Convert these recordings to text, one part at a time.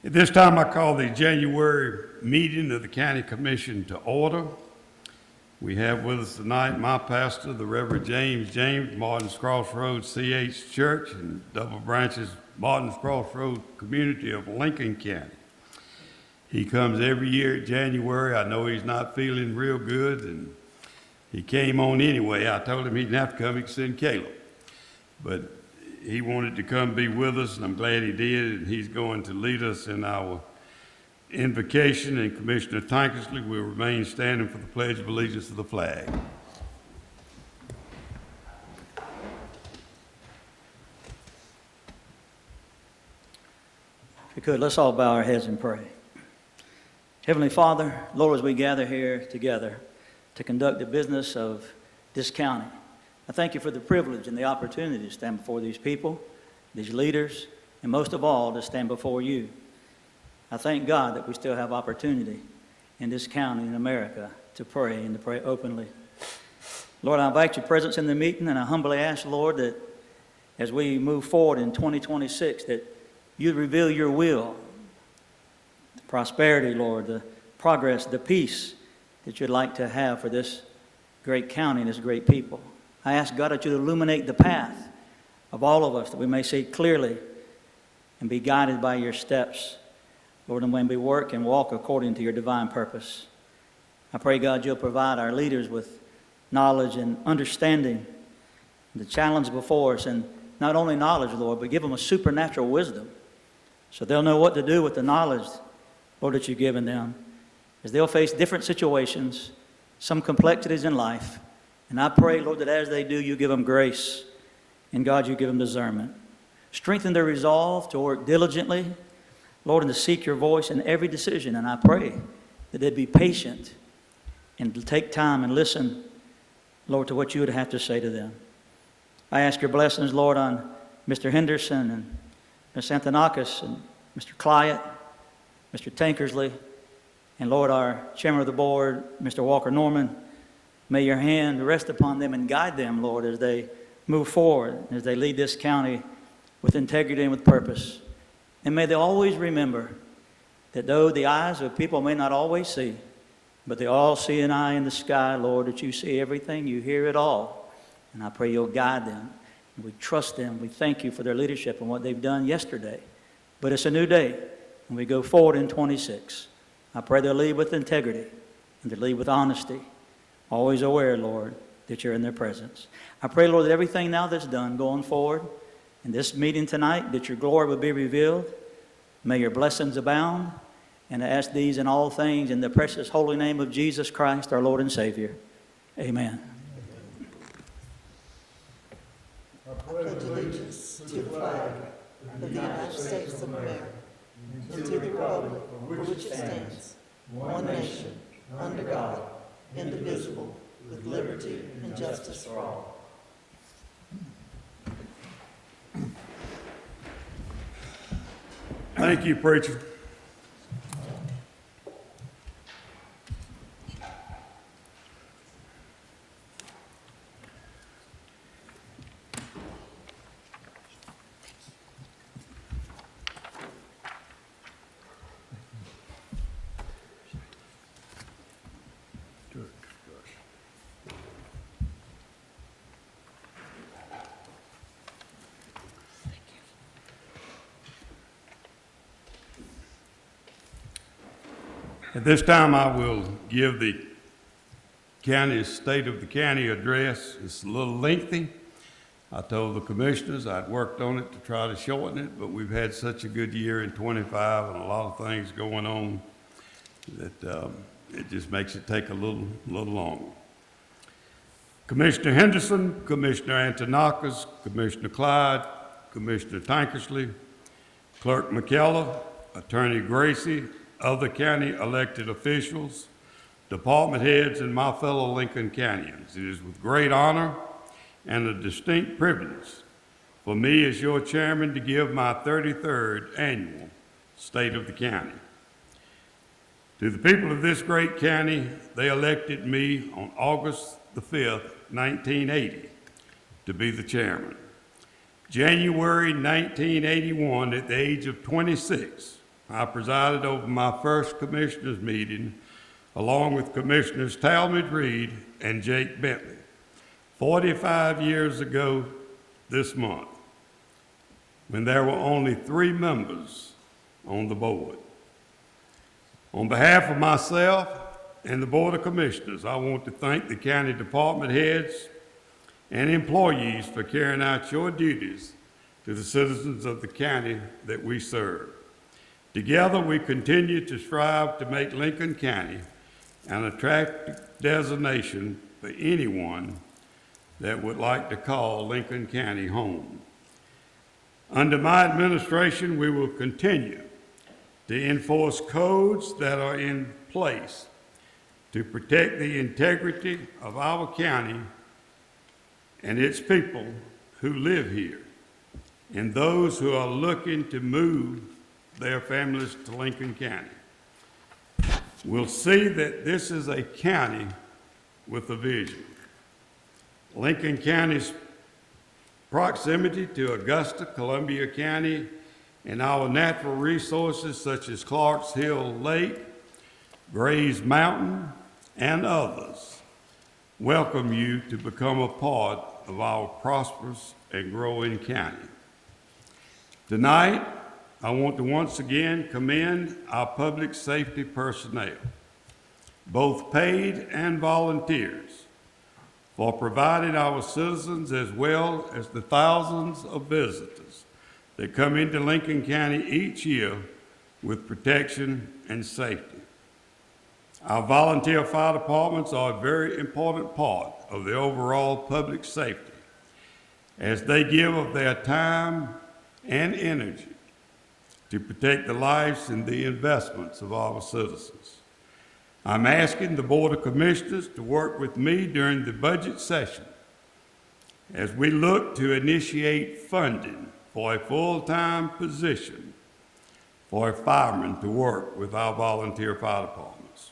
At this time, I call the January meeting of the County Commission to order. We have with us tonight my pastor, the Reverend James, Martin's Crossroads CH Church and Double Branches Martin's Crossroads community of Lincoln County. He comes every year at January. I know he's not feeling real good, and he came on anyway. I told him he didn't have to come, he could send Caleb. But he wanted to come be with us, and I'm glad he did, and he's going to lead us in our invocation, and Commissioner Tankersley will remain standing for the Pledge of Allegiance to the flag. If we could, let's all bow our heads and pray. Heavenly Father, Lord, as we gather here together to conduct the business of this county, I thank you for the privilege and the opportunity to stand before these people, these leaders, and most of all, to stand before you. I thank God that we still have opportunity in this county in America to pray and to pray openly. Lord, I invite your presence in the meeting, and I humbly ask, Lord, that as we move forward in 2026, that you'd reveal your will, the prosperity, Lord, the progress, the peace that you'd like to have for this great county and this great people. I ask God that you'd illuminate the path of all of us, that we may see clearly and be guided by your steps, Lord, and when we work and walk according to your divine purpose. I pray, God, you'll provide our leaders with knowledge and understanding, the challenge before us, and not only knowledge, Lord, but give them a supernatural wisdom so they'll know what to do with the knowledge, Lord, that you've given them, as they'll face different situations, some complexities in life. And I pray, Lord, that as they do, you give them grace, and God, you give them discernment. Strengthen their resolve to work diligently, Lord, and to seek your voice in every decision. And I pray that they'd be patient and to take time and listen, Lord, to what you would have to say to them. I ask your blessings, Lord, on Mr. Henderson and Ms. Antonakis and Mr. Clyott, Mr. Tankersley, and Lord, our chairman of the board, Mr. Walker Norman. May your hand rest upon them and guide them, Lord, as they move forward, as they lead this county with integrity and with purpose. And may they always remember that though the eyes of people may not always see, but they all see an eye in the sky, Lord, that you see everything, you hear it all. And I pray you'll guide them. We trust them. We thank you for their leadership and what they've done yesterday. But it's a new day, and we go forward in 26. I pray they'll lead with integrity and they'll lead with honesty, always aware, Lord, that you're in their presence. I pray, Lord, that everything now that's done going forward in this meeting tonight, that your glory will be revealed. May your blessings abound. And I ask these in all things in the precious holy name of Jesus Christ, our Lord and Savior. Amen. I pledge allegiance to the flag of the United States of America and to the republic for which it stands, one nation, under God, indivisible, with liberty and justice for all. Thank you, preacher. At this time, I will give the county's State of the County address. It's a little lengthy. I told the commissioners I'd worked on it to try to shorten it, but we've had such a good year in 25 and a lot of things going on that it just makes it take a little longer. Commissioner Henderson, Commissioner Antonakis, Commissioner Clyde, Commissioner Tankersley, Clerk McKellar, Attorney Gracie, other county elected officials, department heads, and my fellow Lincoln Countyans. It is with great honor and a distinct privilege for me as your chairman to give my 33rd annual State of the County. To the people of this great county, they elected me on August the 5th, 1980, to be the chairman. January 1981, at the age of 26, I presided over my first commissioners' meeting along with Commissioners Talmadge Reed and Jake Bentley 45 years ago this month, when there were only 3 members on the board. On behalf of myself and the Board of Commissioners, I want to thank the county department heads and employees for carrying out your duties to the citizens of the county that we serve. Together, we continue to strive to make Lincoln County an attractive destination for anyone that would like to call Lincoln County home. Under my administration, we will continue to enforce codes that are in place to protect the integrity of our county and its people who live here, and those who are looking to move their families to Lincoln County will see that this is a county with a vision. Lincoln County's proximity to Augusta, Columbia County, and our natural resources such as Clarks Hill Lake, Grays Mountain, and others welcome you to become a part of our prosperous and growing county. Tonight, I want to once again commend our public safety personnel, both paid and volunteers, for providing our citizens as well as the thousands of visitors that come into Lincoln County each year with protection and safety. Our volunteer fire departments are a very important part of the overall public safety as they give of their time and energy to protect the lives and the investments of our citizens. I'm asking the Board of Commissioners to work with me during the budget session as we look to initiate funding for a full-time position for a fireman to work with our volunteer fire departments.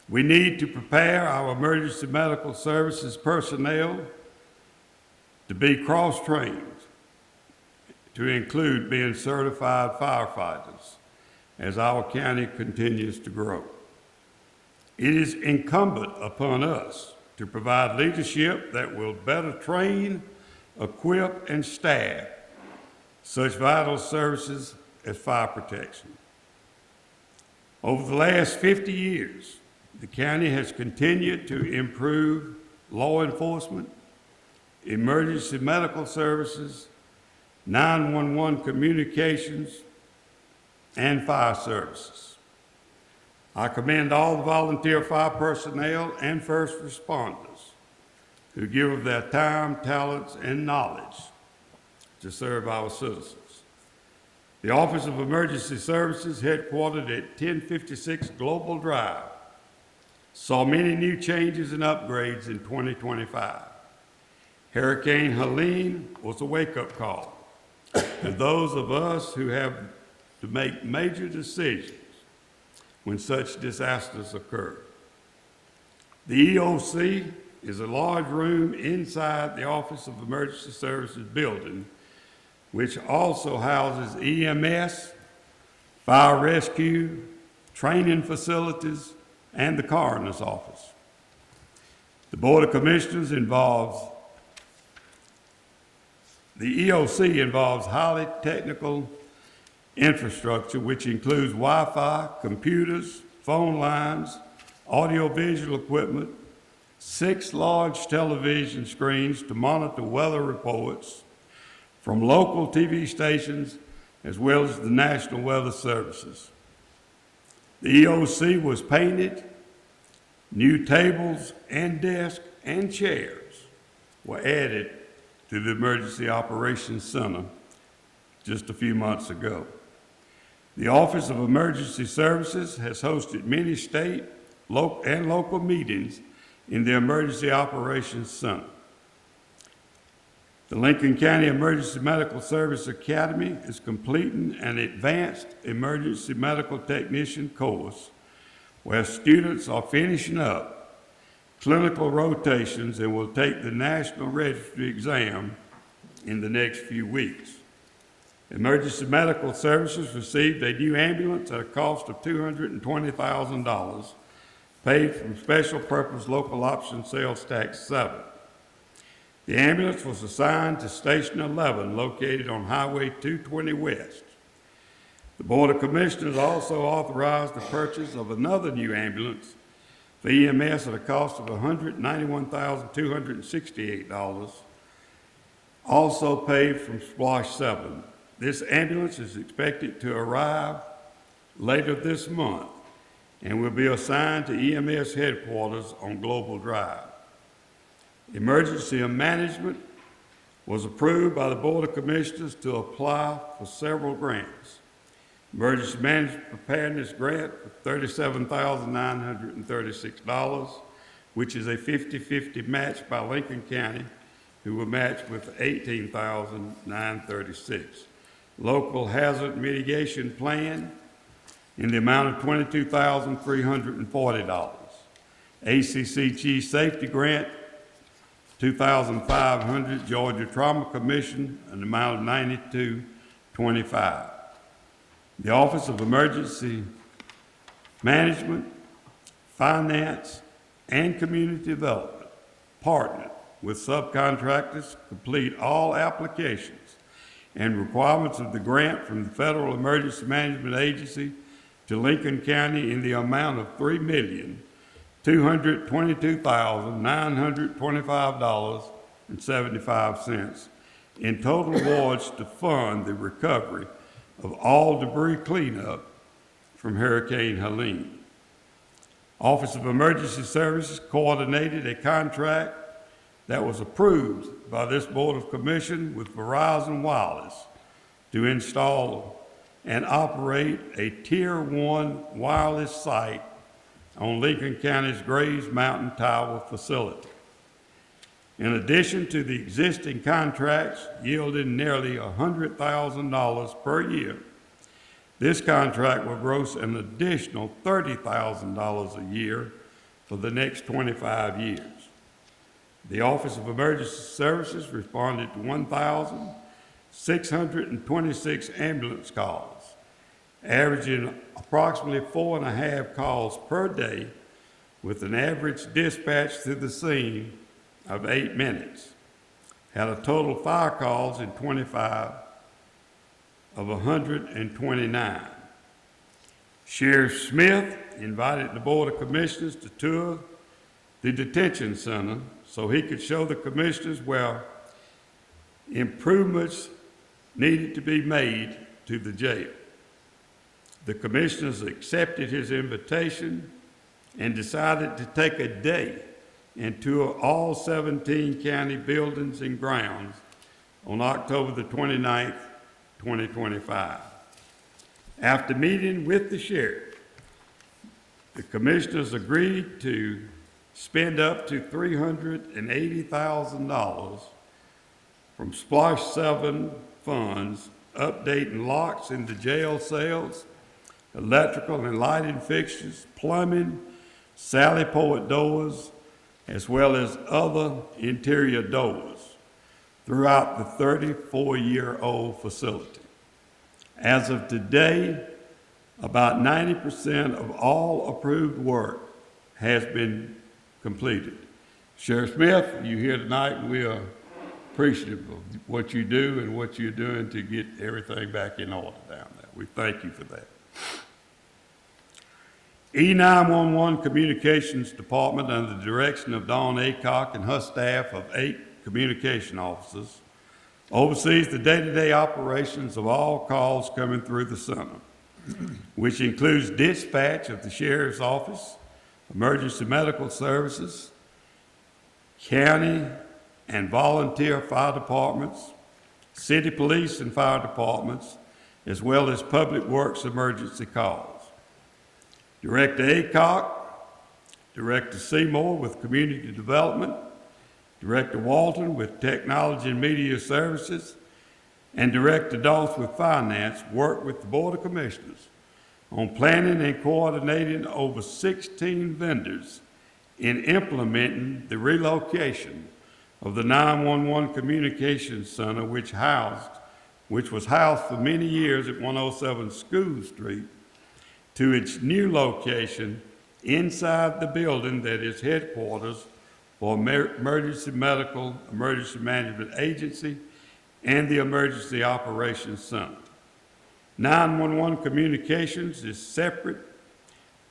We need to prepare our emergency medical services personnel to be cross-trained, to include being certified firefighters as our county continues to grow. It is incumbent upon us to provide leadership that will better train, equip, and staff such vital services as fire protection. Over the last 50 years, the county has continued to improve law enforcement, emergency medical services, 911 communications, and fire services. I commend all the volunteer fire personnel and first responders who give of their time, talents, and knowledge to serve our citizens. The Office of Emergency Services, headquartered at 1056 Global Drive, saw many new changes and upgrades in 2025. Hurricane Helene was a wake-up call to those of us who have to make major decisions when such disasters occur. The EOC is a large room inside the Office of Emergency Services building, which also houses EMS, fire rescue, training facilities, and the coroner's office. The Board of Commissioners the EOC involves highly technical infrastructure, which includes Wi-Fi, computers, phone lines, audiovisual equipment, 6 large television screens to monitor weather reports from local TV stations, as well as the National Weather Services. The EOC was painted, new tables and desks and chairs were added to the Emergency Operations Center just a few months ago. The Office of Emergency Services has hosted many state and local meetings in the Emergency Operations Center. The Lincoln County Emergency Medical Service Academy is completing an advanced emergency medical technician course where students are finishing up clinical rotations and will take the National Registry exam in the next few weeks. Emergency Medical Services received a new ambulance at a cost of $220,000, paid from Special Purpose Local Option Sales Tax 7. The ambulance was assigned to Station 11, located on Highway 220 West. The Board of Commissioners also authorized the purchase of another new ambulance for EMS at a cost of $191,268, also paid from Splash 7. This ambulance is expected to arrive later this month and will be assigned to EMS headquarters on Global Drive. Emergency management was approved by the Board of Commissioners to apply for several grants. Emergency Management Preparedness Grant for $37,936, which is a 50-50 match by Lincoln County, who will match with $18,936. Local Hazard Mitigation Plan in the amount of $22,340. ACCG Safety Grant, $2,500. Georgia Trauma Commission, an amount of $92.25. The Office of Emergency Management, Finance, and Community Development partnered with subcontractors to complete all applications and requirements of the grant from the Federal Emergency Management Agency to Lincoln County in the amount of $3,222,925.75 in total awards to fund the recovery of all debris cleanup from Hurricane Helene. Office of Emergency Services coordinated a contract that was approved by this Board of Commission with Verizon Wireless to install and operate a Tier 1 wireless site on Lincoln County's Grays Mountain Tower facility. In addition to the existing contracts yielding nearly $100,000 per year, this contract will gross an additional $30,000 a year for the next 25 years. The Office of Emergency Services responded to 1,626 ambulance calls, averaging approximately 4.5 calls per day, with an average dispatch to the scene of 8 minutes. Had a total fire calls in 25 of 129. Sheriff Smith invited the Board of Commissioners to tour the detention center so he could show the commissioners where improvements needed to be made to the jail. The commissioners accepted his invitation and decided to take a day and tour all 17 county buildings and grounds on October the 29th, 2025. After meeting with the sheriff, the commissioners agreed to spend up to $380,000 from Splash 7 funds, updating locks in the jail cells, electrical and lighting fixtures, plumbing, Sally Port doors, as well as other interior doors throughout the 34-year-old facility. As of today, about 90% of all approved work has been completed. Sheriff Smith, you're here tonight, and we are appreciative of what you do and what you're doing to get everything back in order down there. We thank you for that. E911 Communications Department, under the direction of Dawn Aycock and her staff of 8 communication officers, oversees the day-to-day operations of all calls coming through the center, which includes dispatch of the Sheriff's Office, Emergency Medical Services, county and volunteer fire departments, city police and fire departments, as well as public works emergency calls. Director Aycock, Director Seymour with Community Development, Director Walton with Technology and Media Services, and Director Doss with Finance work with the Board of Commissioners on planning and coordinating over 16 vendors in implementing the relocation of the 911 Communications Center, which housed which was housed for many years at 107 School Street, to its new location inside the building that is headquarters for Emergency Medical Emergency Management Agency and the Emergency Operations Center. 911 communications is separate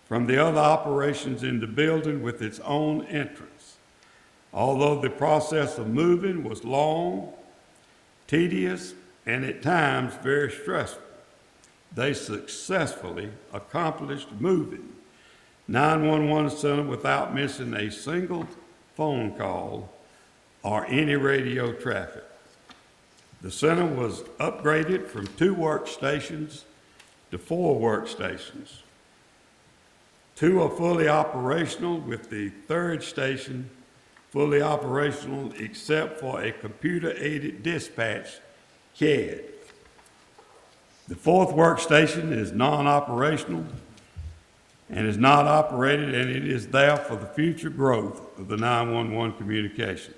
from the other operations in the building with its own entrance. Although the process of moving was long, tedious, and at times very stressful, they successfully accomplished moving 911 center without missing a single phone call or any radio traffic. The center was upgraded from 2 workstations to 4 workstations. 2 are fully operational, with the 3rd station fully operational except for a computer-aided dispatch CAD. The 4th workstation is non-operational and is not operated, and it is there for the future growth of the 911 communication.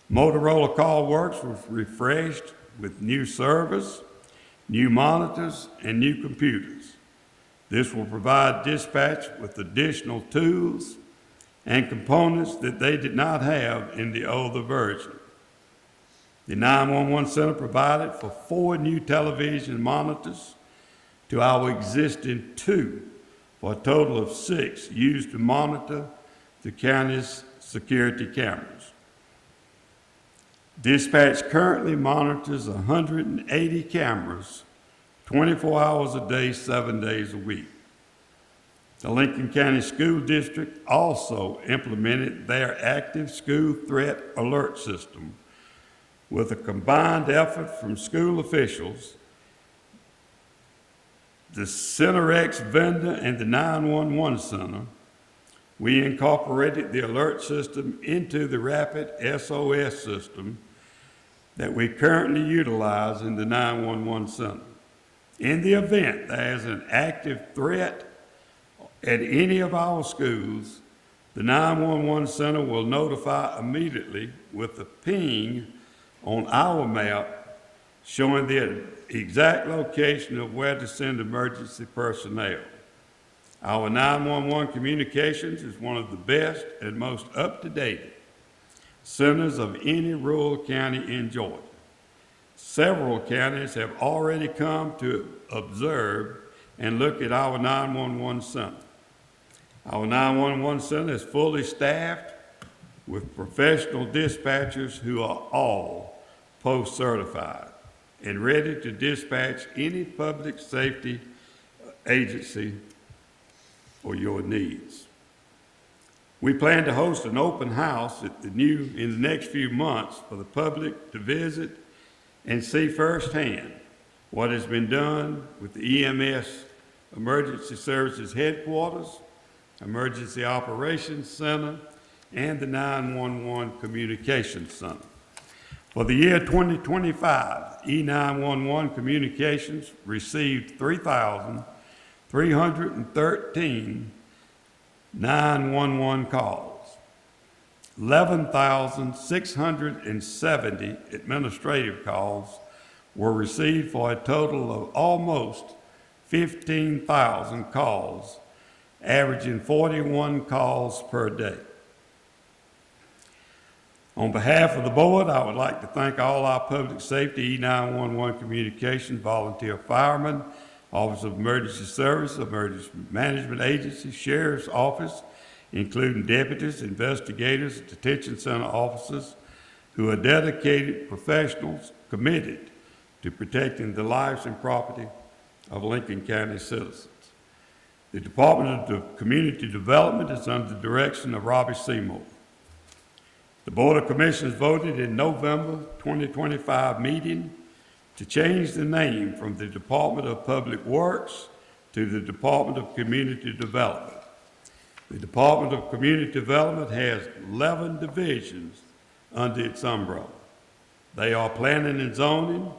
Motorola CallWorks was refreshed with new servers, new monitors, and new computers. This will provide dispatch with additional tools and components that they did not have in the older version. The 911 center provided for 4 new television monitors to our existing 2, for a total of 6 used to monitor the county's security cameras. Dispatch currently monitors 180 cameras 24 hours a day, 7 days a week. The Lincoln County School District also implemented their active school threat alert system. With a combined effort from school officials, the CenterX vendor, and the 911 center, we incorporated the alert system into the rapid SOS system that we currently utilize in the 911 center. In the event there is an active threat at any of our schools, the 911 center will notify immediately with a ping on our map showing the exact location of where to send emergency personnel. Our 911 communications is one of the best and most up-to-date centers of any rural county in Georgia. Several counties have already come to observe and look at our 911 center. Our 911 center is fully staffed with professional dispatchers who are all post-certified and ready to dispatch any public safety agency for your needs. We plan to host an open house in the next few months for the public to visit and see firsthand what has been done with the EMS Emergency Services Headquarters, Emergency Operations Center, and the 911 Communications Center. For the year 2025, E911 Communications received 3,313 911 calls. 11,670 administrative calls were received for a total of almost 15,000 calls, averaging 41 calls per day. On behalf of the board, I would like to thank all our public safety, E911 communications, volunteer firemen, Office of Emergency Service, Emergency Management Agency, Sheriff's Office, including deputies, investigators, detention center officers, who are dedicated professionals committed to protecting the lives and property of Lincoln County citizens. The Department of Community Development is under the direction of Robbie Seymour. The Board of Commissioners voted in November 2025 meeting to change the name from the Department of Public Works to the Department of Community Development. The Department of Community Development has 11 divisions under its umbrella. They are planning and zoning,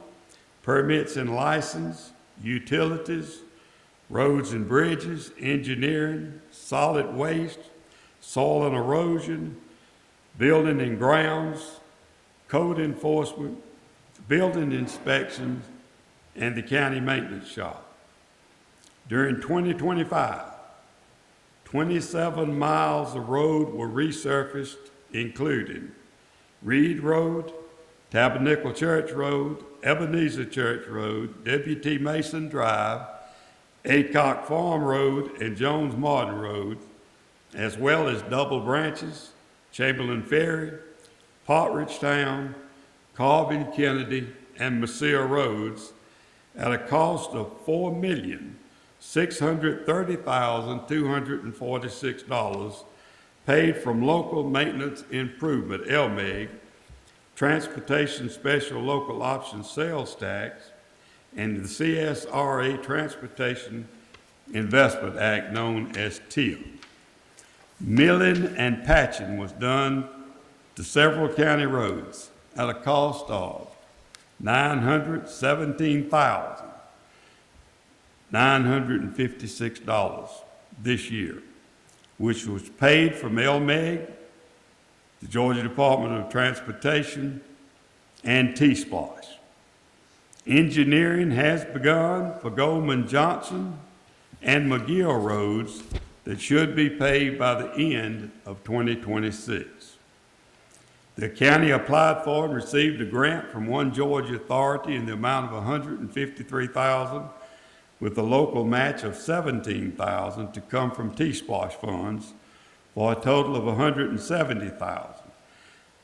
permits and license, utilities, roads and bridges, engineering, solid waste, soil and erosion, building and grounds, code enforcement, building inspections, and the county maintenance shop. During 2025, 27 miles of road were resurfaced, including Reed Road, Tabernacle Church Road, Ebenezer Church Road, W.T. Mason Drive, Aycock Farm Road, and Jones Martin Road, as well as Double Branches, Chamberlain Ferry, Partridge Town, Corbin Kennedy, and Messiah Roads at a cost of $4,630,246 paid from Local Maintenance Improvement, LMIG, Transportation Special Local Option Sales Tax, and the CSRA Transportation Investment Act, known as TIP. Milling and patching was done to several county roads at a cost of $917,956 this year, which was paid from LMEG, the Georgia Department of Transportation, and T-Splosh. Engineering has begun for Goldman Johnson and McGill roads that should be paved by the end of 2026. The county applied for and received a grant from One Georgia Authority in the amount of $153,000, with a local match of $17,000 to come from T-Splosh funds, for a total of $170,000.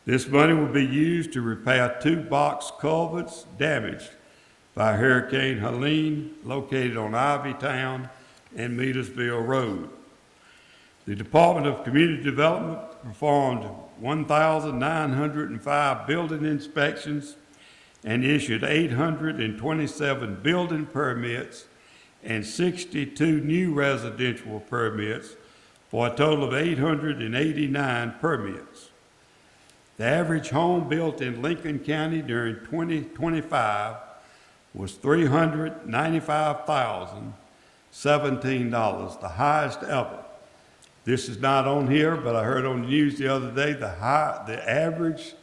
This money will be used to repair 2 box culverts damaged by Hurricane Helene, located on Ivytown and Meadersville Road. The Department of Community Development performed 1,905 building inspections and issued 827 building permits and 62 new residential permits, for a total of 889 permits. The average home built in Lincoln County during 2025 was $395,017, the highest ever. This is not on here, but I heard on the news the other day, the average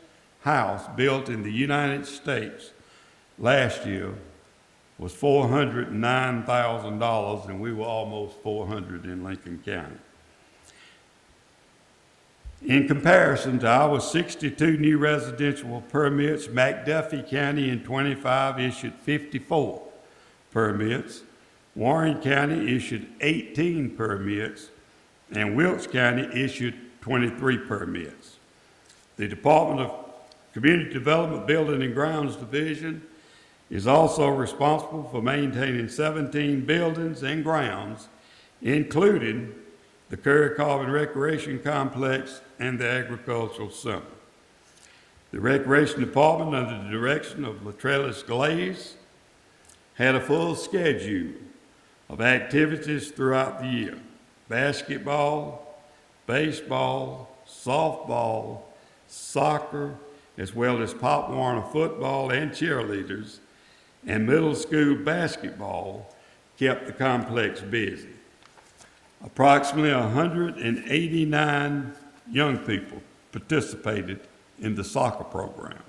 house built in the United States last year was $409,000, and we were almost $400 in Lincoln County. In comparison to our 62 new residential permits, McDuffie County in 25 issued 54 permits, Warren County issued 18 permits, and Wilkes County issued 23 permits. The Department of Community Development Building and Grounds Division is also responsible for maintaining 17 buildings and grounds, including the Curry Corbin Recreation Complex and the Agricultural Center. The Recreation Department, under the direction of Latrellis Glaze, had a full schedule of activities throughout the year: basketball, baseball, softball, soccer, as well as Pop Warner football and cheerleaders, and middle school basketball kept the complex busy. Approximately 189 young people participated in the soccer program,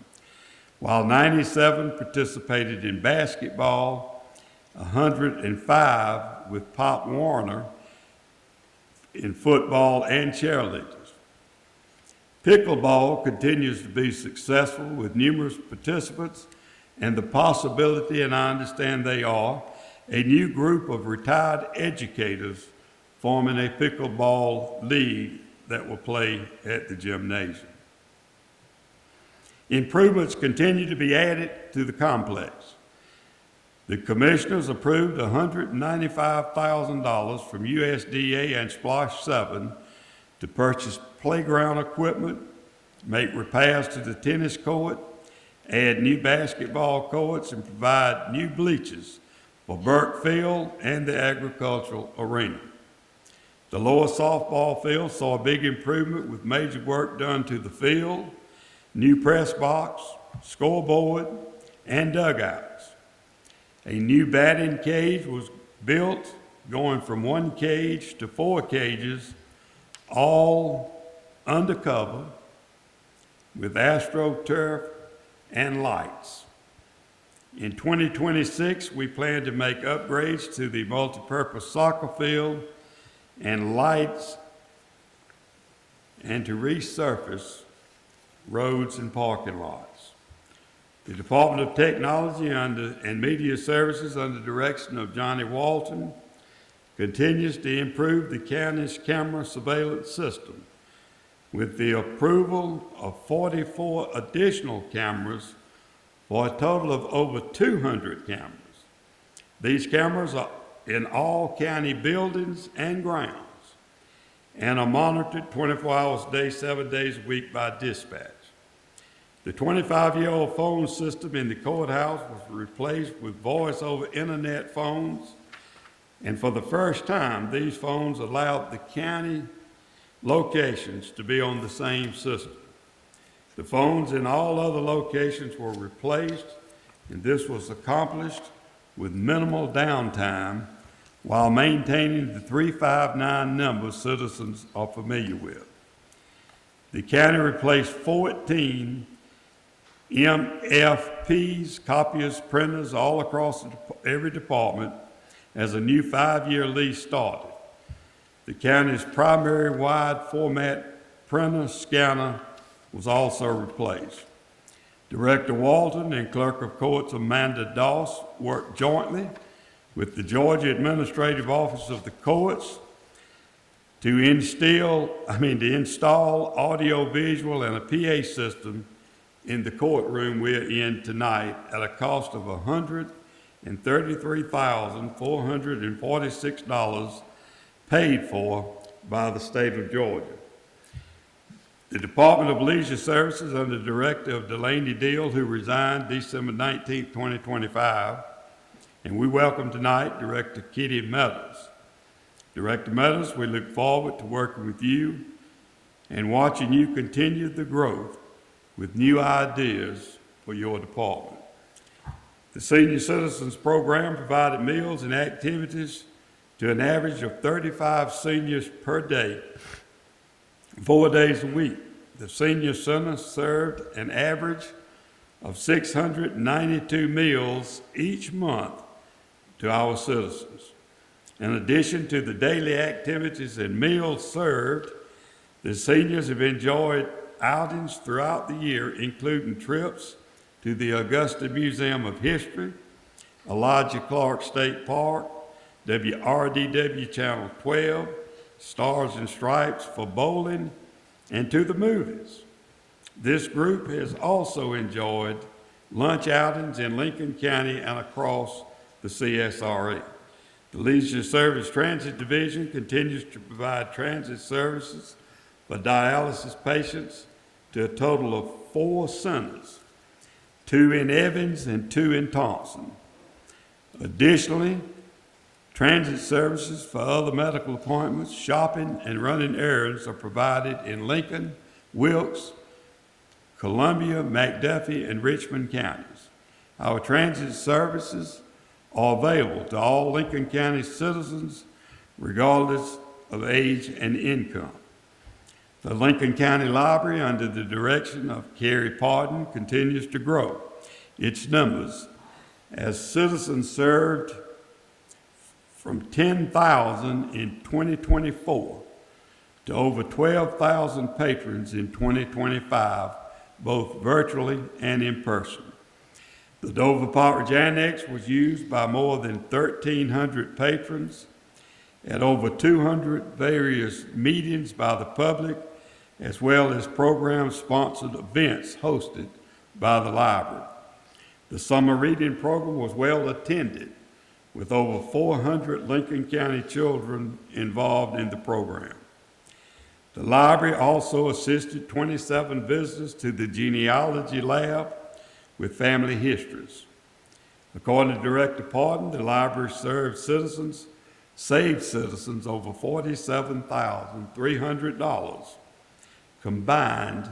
while 97 participated in basketball, 105 with Pop Warner in football and cheerleaders. Pickleball continues to be successful with numerous participants and the possibility, and I understand they are, a new group of retired educators forming a pickleball league that will play at the gymnasium. Improvements continue to be added to the complex. The commissioners approved $195,000 from USDA and Splosh 7 to purchase playground equipment, make repairs to the tennis court, add new basketball courts, and provide new bleachers for Burke Field and the agricultural arena. The lower softball field saw a big improvement with major work done to the field, new press box, scoreboard, and dugouts. A new batting cage was built, going from 1 cage to 4 cages, all undercover with AstroTurf and lights. In 2026, we plan to make upgrades to the multipurpose soccer field and lights and to resurface roads and parking lots. The Department of Technology and Media Services, under the direction of Johnny Walton, continues to improve the county's camera surveillance system with the approval of 44 additional cameras for a total of over 200 cameras. These cameras are in all county buildings and grounds and are monitored 24 hours a day, 7 days a week by dispatch. The 25-year-old phone system in the courthouse was replaced with voice-over internet phones, and for the first time, these phones allowed the county locations to be on the same system. The phones in all other locations were replaced, and this was accomplished with minimal downtime while maintaining the 359 number citizens are familiar with. The county replaced 14 MFPs, copiers, printers, all across every department as a new 5-year lease started. The county's primary wide format printer scanner was also replaced. Director Walton and Clerk of Courts Amanda Doss worked jointly with the Georgia Administrative Office of the Courts to install audio, visual, and a PA system in the courtroom we're in tonight at a cost of $133,446 paid for by the state of Georgia. The Department of Leisure Services, under the director of Delaney Deal, who resigned December 19, 2025, and we welcome tonight Director Kitty Meadows. Director Meadows, we look forward to working with you and watching you continue the growth with new ideas for your department. The Senior Citizens Program provided meals and activities to an average of 35 seniors per day, 4 days a week. The Senior Center served an average of 692 meals each month to our citizens. In addition to the daily activities and meals served, the seniors have enjoyed outings throughout the year, including trips to the Augusta Museum of History, Elijah Clark State Park, WRDW Channel 12, Stars and Stripes for bowling, and to the movies. This group has also enjoyed lunch outings in Lincoln County and across the CSRE. The Leisure Service Transit Division continues to provide transit services for dialysis patients to a total of 4 centers, 2 in Evans and 2 in Thompson. Additionally, transit services for other medical appointments, shopping, and running errands are provided in Lincoln, Wilkes, Columbia, McDuffie, and Richmond counties. Our transit services are available to all Lincoln County citizens, regardless of age and income. The Lincoln County Library, under the direction of Carrie Pardon, continues to grow its numbers as citizens served from 10,000 in 2024 to over 12,000 patrons in 2025, both virtually and in person. The Dover Partridge Annex was used by more than 1,300 patrons at over 200 various meetings by the public, as well as program-sponsored events hosted by the library. The summer reading program was well attended, with over 400 Lincoln County children involved in the program. The library also assisted 27 visitors to the genealogy lab with family histories. According to Director Pardon, the library saved citizens over $47,300 combined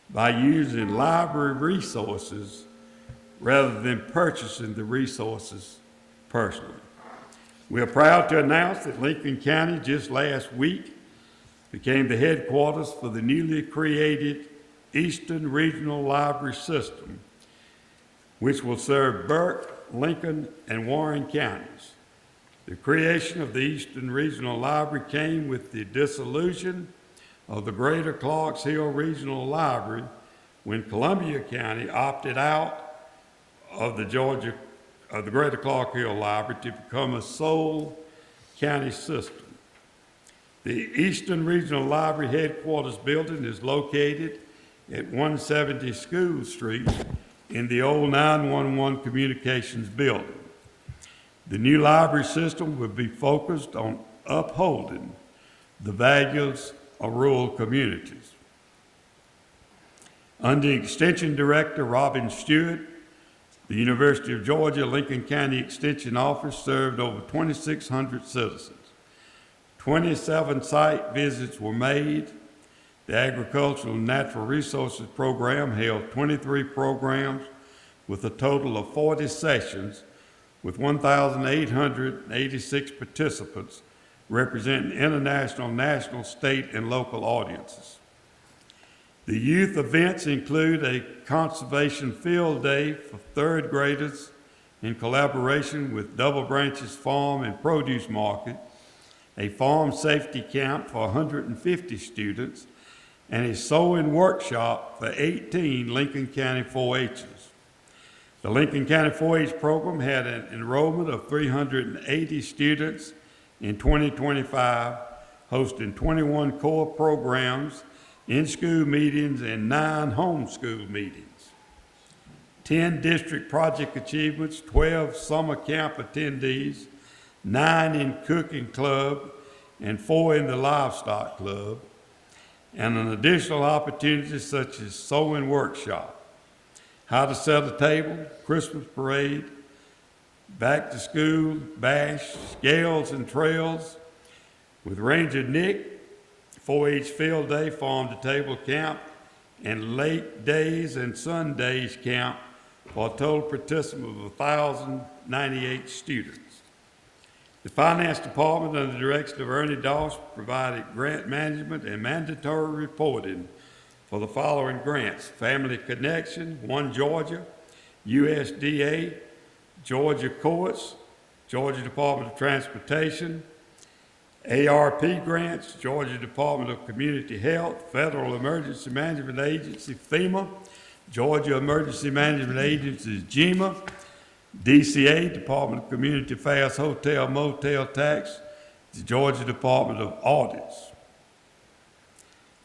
by using library resources rather than purchasing the resources personally. We are proud to announce that Lincoln County just last week became the headquarters for the newly created Eastern Regional Library System, which will serve Burke, Lincoln, and Warren counties. The creation of the Eastern Regional Library came with the dissolution of the Greater Clarks Hill Regional Library when Columbia County opted out of the Greater Clark Hill Library to become a sole county system. The Eastern Regional Library headquarters building is located at 170 School Street in the old 911 Communications building. The new library system will be focused on upholding the values of rural communities. Under Extension Director Robin Stewart, the University of Georgia Lincoln County Extension Office served over 2,600 citizens. 27 site visits were made. The Agricultural and Natural Resources Program held 23 programs with a total of 40 sessions with 1,886 participants representing international, national, state, and local audiences. The youth events include a conservation field day for third graders in collaboration with Double Branches Farm and Produce Market, a farm safety camp for 150 students, and a sewing workshop for 18 Lincoln County 4-Hers. The Lincoln County 4-H program had an enrollment of 380 students in 2025, hosting 21 core programs, in-school meetings, and 9 homeschool meetings. 10 district project achievements, 12 summer camp attendees, 9 in cooking club, and 4 in the livestock club, and an additional opportunities such as sewing workshop, how to set a table, Christmas parade, back to school, bash, scales and trails, with Ranger Nick, 4-H field day, farm to table camp, and lake days and Sundays camp for a total participant of 1,098 students. The Finance Department, under the direction of Ernie Doss, provided grant management and mandatory reporting for the following grants: Family Connection, One Georgia, USDA, Georgia Courts, Georgia Department of Transportation, ARP grants, Georgia Department of Community Health, Federal Emergency Management Agency, FEMA, Georgia Emergency Management Agency, GEMA, DCA, Department of Community Affairs, Hotel Motel Tax, the Georgia Department of Audits.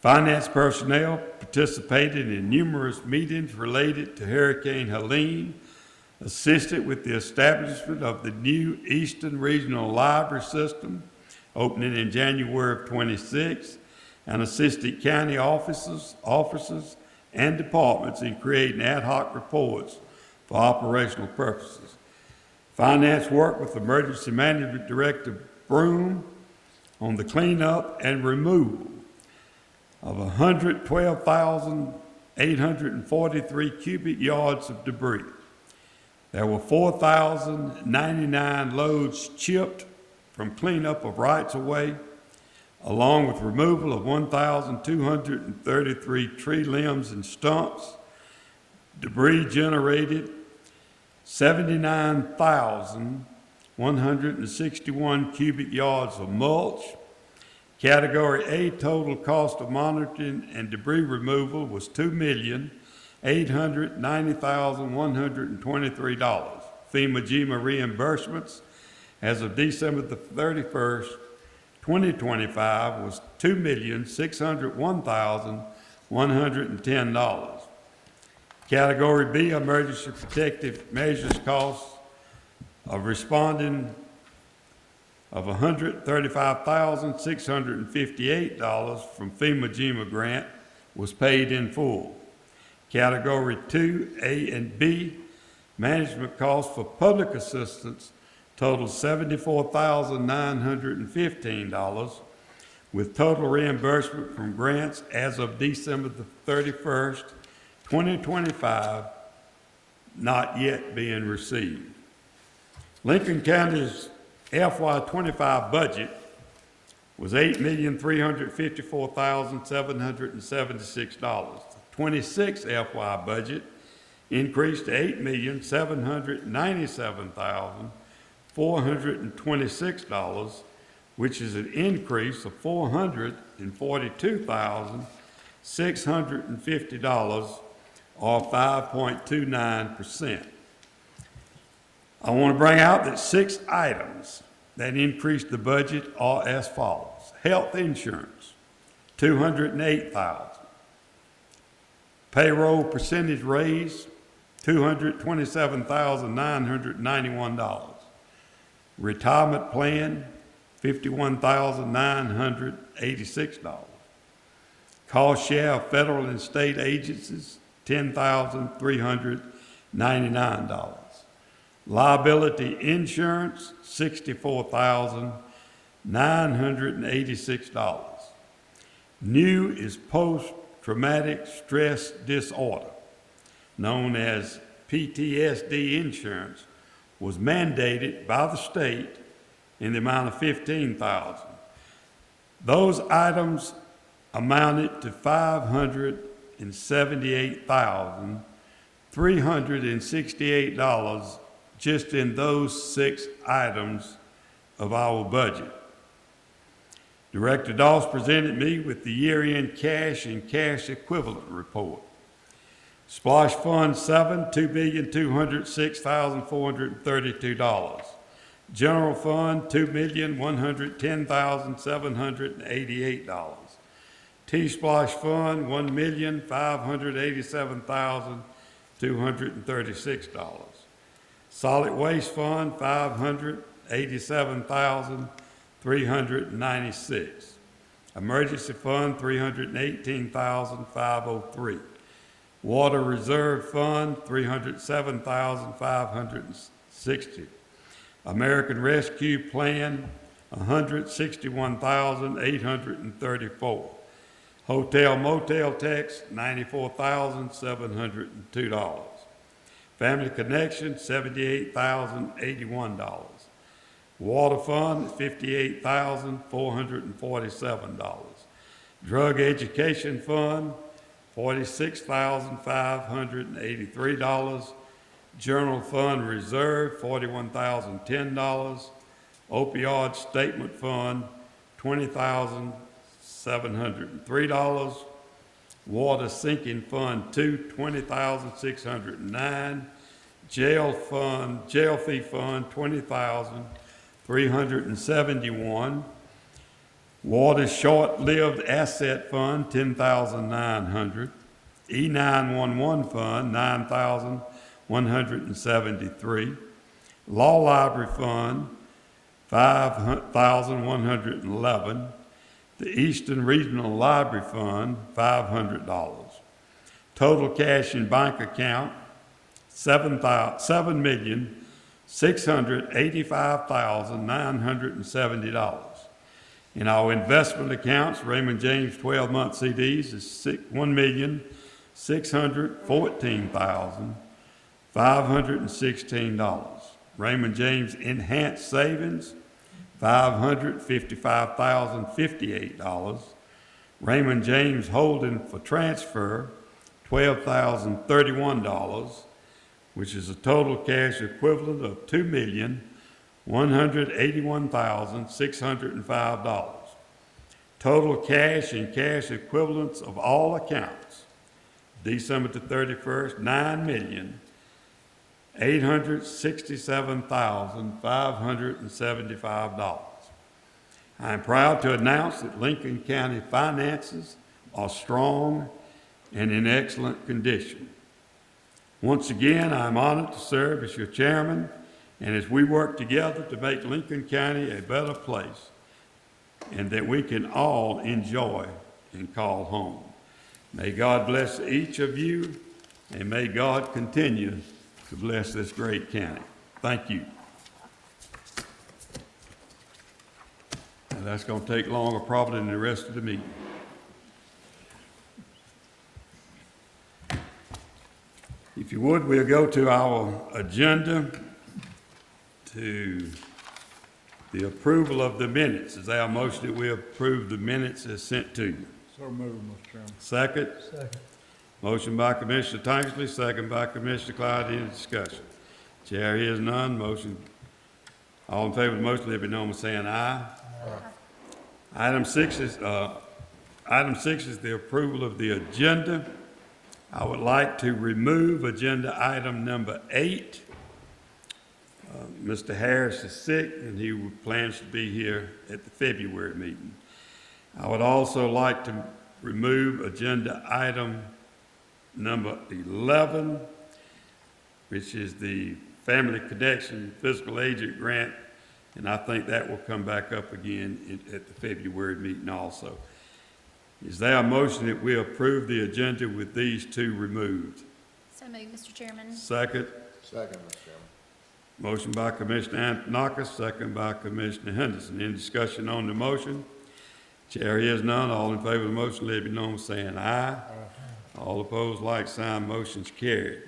Finance personnel participated in numerous meetings related to Hurricane Helene, assisted with the establishment of the new Eastern Regional Library System, opening in January of 26, and assisted county officers and departments in creating ad hoc reports for operational purposes. Finance worked with Emergency Management Director Broom on the cleanup and removal of 112,843 cubic yards of debris. There were 4,099 loads chipped from cleanup of rights-of-way, along with removal of 1,233 tree limbs and stumps. Debris generated 79,161 cubic yards of mulch. Category A total cost of monitoring and debris removal was $2,890,123. FEMA GEMA reimbursements as of December the 31st, 2025 was $2,601,110. Category B, emergency protective measures costs of responding of $135,658 from FEMA GEMA grant was paid in full. Category 2, A and B, management costs for public assistance totaled $74,915, with total reimbursement from grants as of December the 31st, 2025, not yet being received. Lincoln County's FY25 budget was $8,354,776. The 26 FY budget increased to $8,797,426, which is an increase of $442,650, or 5.29%. I want to bring out that 6 items that increased the budget are as follows. Health insurance, $208,000. Payroll percentage raise, $227,991. Retirement plan, $51,986. Cost share of federal and state agencies, $10,399. Liability insurance, $64,986. New is post-traumatic stress disorder, known as PTSD insurance, was mandated by the state in the amount of $15,000. Those items amounted to $578,368 just in those 6 items of our budget. Director Doss presented me with the year-end cash and cash equivalent report. Splash Fund 7, $2,206,432. General Fund, $2,110,788. T-Splash Fund, $1,587,236. Solid Waste Fund, $587,396. Emergency Fund, $318,503. Water Reserve Fund, $307,560. American Rescue Plan, $161,834. Hotel Motel Tax, $94,702. Family Connection, $78,081. Water Fund, $58,447. Drug Education Fund, $46,583. General Fund Reserve, $41,010. Opioid Statement Fund, $20,703. Water Sinking Fund 2, $20,609. Jail Fee Fund, $20,371. Water Short-Lived Asset Fund, $10,900. E911 Fund, $9,173. Law Library Fund, $5,111. The Eastern Regional Library Fund, $500. Total cash in bank account, $7,685,970. In our investment accounts, Raymond James 12-month CDs is $1,614,516. Raymond James Enhanced Savings, $555,058. Raymond James Holding for Transfer, $12,031, which is a total cash equivalent of $2,181,605. Total cash and cash equivalents of all accounts, December the 31st, $9,867,575. I am proud to announce that Lincoln County finances are strong and in excellent condition. Once again, I am honored to serve as your chairman, and as we work together to make Lincoln County a better place and that we can all enjoy and call home. May God bless each of you, and may God continue to bless this great county. Thank you. Now, that's going to take longer probably than the rest of the meeting. If you would, we'll go to our agenda to the approval of the minutes. Is there a motion that we approve the minutes as sent to you? So moved, Mr. Chairman. Second? Second. Motion by Commissioner Tankersley, second by Commissioner Clyde. Any discussion? Chair hears none. Motion, all in favor of the motion, let it be known by saying aye. Item six is the approval of the agenda. I would like to remove agenda item number 8. Mr. Harris is sick and he plans to be here at the February meeting. I would also like to remove agenda item number 11, which is the Family Connection Fiscal Agent Grant, and I think that will come back up again at the February meeting also. Is there a motion that we approve the agenda with these two removed? So moved, Mr. Chairman. Second. Second, Mr. Chairman. Motion by Commissioner Antoniakis, second by Commissioner Henderson. Any discussion on the motion? Chair hears none. All in favor of the motion, let it be known by saying aye. All opposed, like sign. Motion's carried.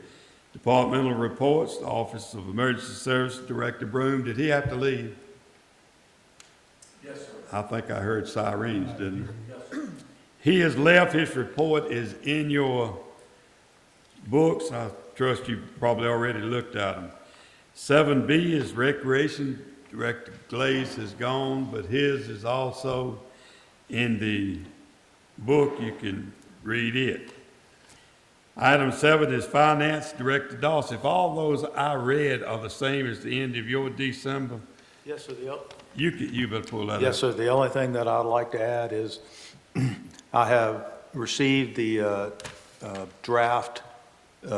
Departmental reports. The Office of Emergency Services Director Broom. Did he have to leave? Yes, sir. I think I heard sirens, didn't he? Yes, sir. He has left. His report is in your books. I trust you probably already looked at them. 7B is Recreation. Director Glaze has gone, but his is also in the book. You can read it. Item 7 is Finance. Director Dawes. If all those I read are the same as the end of your December, Yes, sir. you better pull that up. Yes, sir. The only thing that I'd like to add is I have received the draft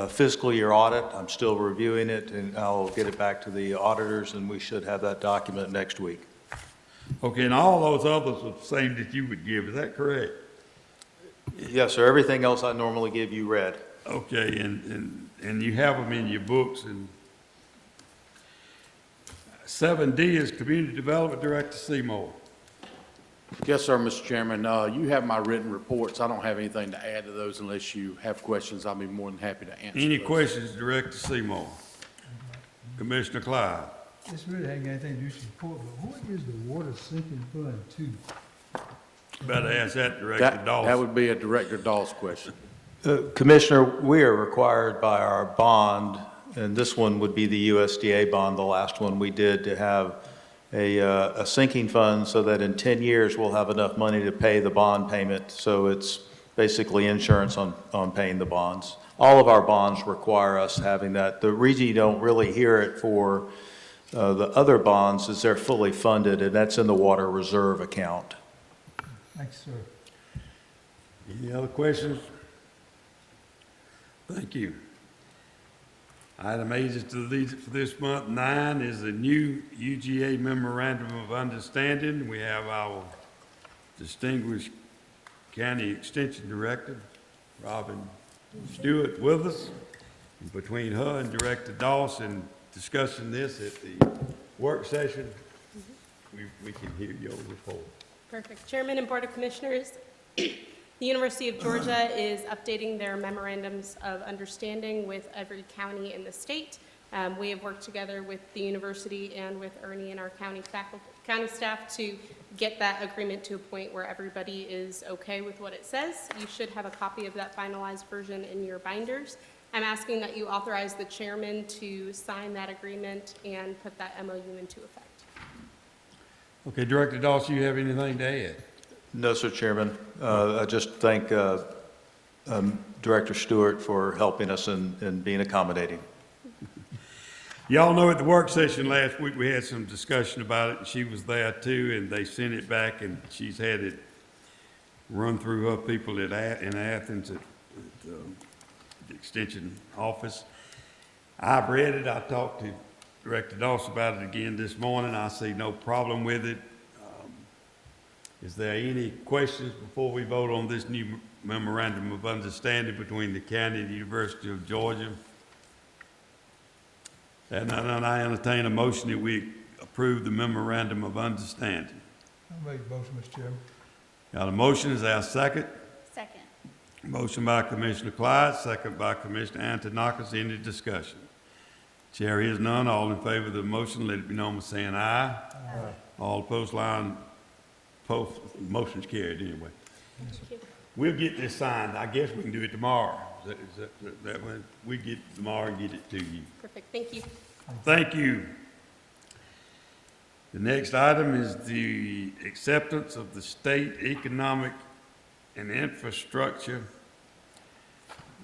fiscal year audit. I'm still reviewing it, and I'll get it back to the auditors, and we should have that document next week. Okay, and all those others are the same that you would give, is that correct? Yes, sir. Everything else I normally give you read. Okay, and you have them in your books, and 7D is Community Development Director Seymour. Yes, sir, Mr. Chairman. You have my written reports. I don't have anything to add to those unless you have questions. I'll be more than happy to answer Any those. questions, Director Seymour? Commissioner Clyde? This really ain't got anything to do with this report, but what is the water sinking fund to? Better ask that, Director That Dawson. would be a Director Dawes question. Commissioner, we are required by our bond, and this one would be the USDA bond, the last one we did, to have a sinking fund so that in 10 years we'll have enough money to pay the bond payment. So it's basically insurance on paying the bonds. All of our bonds require us having that. The reason you don't really hear it for the other bonds is they're fully funded, and that's in the water reserve account. Thanks, sir. Any other questions? Thank you. Item 8 is deleted for this month. 9 is a new UGA Memorandum of Understanding. We have our distinguished County Extension Director, Robin Stewart, with us. And between her and Director Dawson discussing this at the work session, we can hear your report. Perfect. Chairman and Board of Commissioners, the University of Georgia is updating their memorandums of understanding with every county in the state. We have worked together with the university and with Ernie and our county staff to get that agreement to a point where everybody is okay with what it says. You should have a copy of that finalized version in your binders. I'm asking that you authorize the chairman to sign that agreement and put that MOU into effect. Okay, Director Dawson, you have anything to add? No, sir, Chairman. I just thank Director Stewart for helping us and being accommodating. Y'all know at the work session last week, we had some discussion about it, and she was there too, and they sent it back, and she's had it run through her people in Athens at the Extension Office. I've read it. I talked to Director Dawson about it again this morning. I see no problem with it. Is there any questions before we vote on this new memorandum of understanding between the county and the University of Georgia? And I entertain a motion that we approve the memorandum of understanding. I'll make a motion, Mr. Chairman. Got a motion, is there a second? Second. Motion by Commissioner Clyde, second by Commissioner Antoniakis. Any discussion? Chair hears none. All in favor of the motion, let it be known by saying aye. Aye. All opposed, motion's carried anyway. We'll get this signed. I guess we can do it tomorrow. That way, we get it tomorrow and get it to you. Perfect, thank you. Thank you. The next item is the acceptance of the state economic and infrastructure.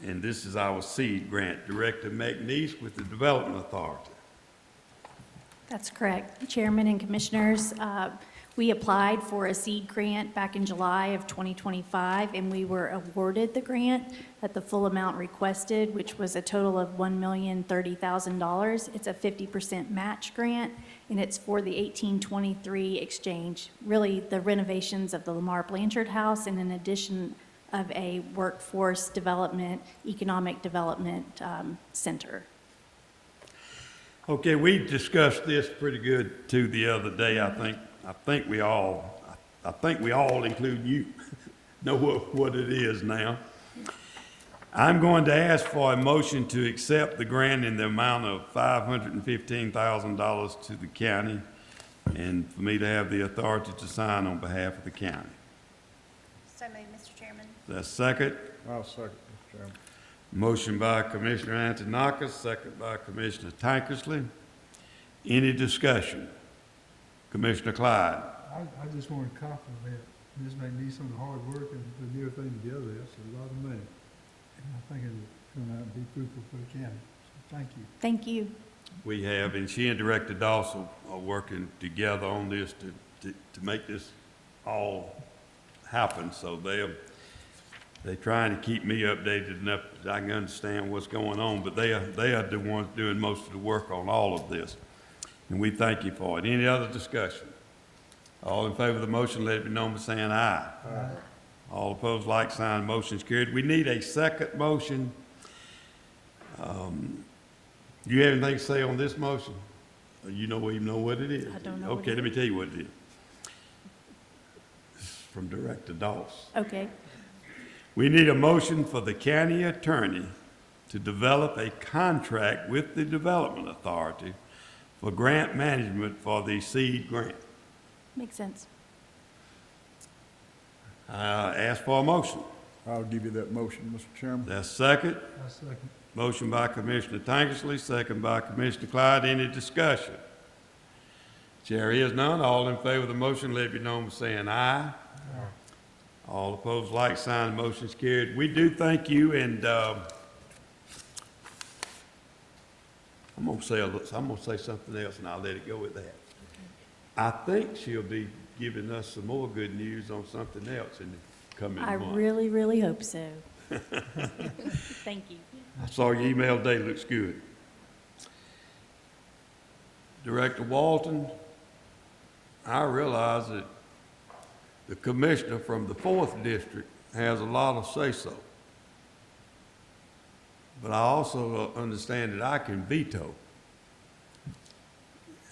And this is our seed grant. Director McNeese with the Development Authority. That's correct. Chairman and Commissioners, we applied for a seed grant back in July of 2025, and we were awarded the grant at the full amount requested, which was a total of $1,030,000. It's a 50% match grant, and it's for the 1823 exchange, really the renovations of the Lamar Blanchard House and an addition of a workforce development, economic development center. Okay, we discussed this pretty good too the other day. I think we all, including you, know what it is now. I'm going to ask for a motion to accept the grant in the amount of $515,000 to the county, and for me to have the authority to sign on behalf of the county. So moved, Mr. Chairman. That's second. I'll second, Mr. Chairman. Motion by Commissioner Antoniakis, second by Commissioner Tankersley. Any discussion? Commissioner Clyde? I just want to compliment Ms. McNeese on the hard work and putting everything together. That's a lot of money. And I think it'll come out and be fruitful for the county. So thank you. Thank you. We have, and she and Director Dawson are working together on this to make this all happen. So they're trying to keep me updated enough that I can understand what's going on, but they are the ones doing most of the work on all of this. And we thank you for it. Any other discussion? All in favor of the motion, let it be known by saying aye. Aye. All opposed, like sign, motion's carried. We need a second motion. Do you have anything to say on this motion? Or you don't even know what it is? I don't know what Okay, it let me tell you what it is. This is from Director Dawson. Okay. We need a motion for the county attorney to develop a contract with the Development Authority for grant management for the seed grant. Makes sense. Ask for a motion. I'll give you that motion, Mr. Chairman. That's second. I second. Motion by Commissioner Tankersley, second by Commissioner Clyde. Any discussion? Chair is none. All in favor of the motion, let it be known by saying aye. All opposed, like sign, motion's carried. We do thank you, and I'm gonna say something else, and I'll let it go with that. I think she'll be giving us some more good news on something else in the coming I month. really, really hope so. Thank you. I saw your email today, looks good. Director Walton, I realize that the commissioner from the 4th District has a lot of say-so. But I also understand that I can veto.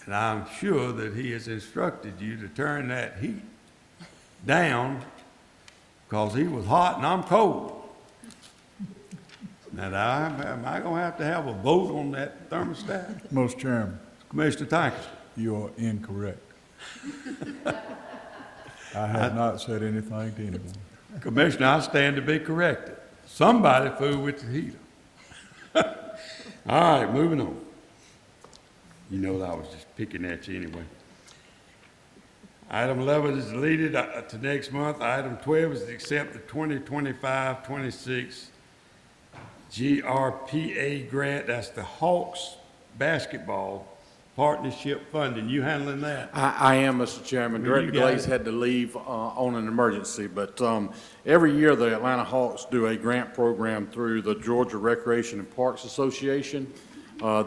And I'm sure that he has instructed you to turn that heat down because he was hot and I'm cold. Now, am I going to have a vote on that thermostat? Mr. Chairman, Commissioner Tankersley? you are incorrect. I have not said anything to anyone. Commissioner, I stand to be corrected. Somebody fooled with the heater. All right, moving on. You know that I was just picking at you anyway. Item 11 is deleted to next month. Item 12 is to accept the 2025-26 GRPA grant. That's the Hawks basketball partnership funding. You handling that? I am, Mr. Chairman. Well, you Director got Glaze it. had to leave on an emergency, but every year the Atlanta Hawks do a grant program through the Georgia Recreation and Parks Association.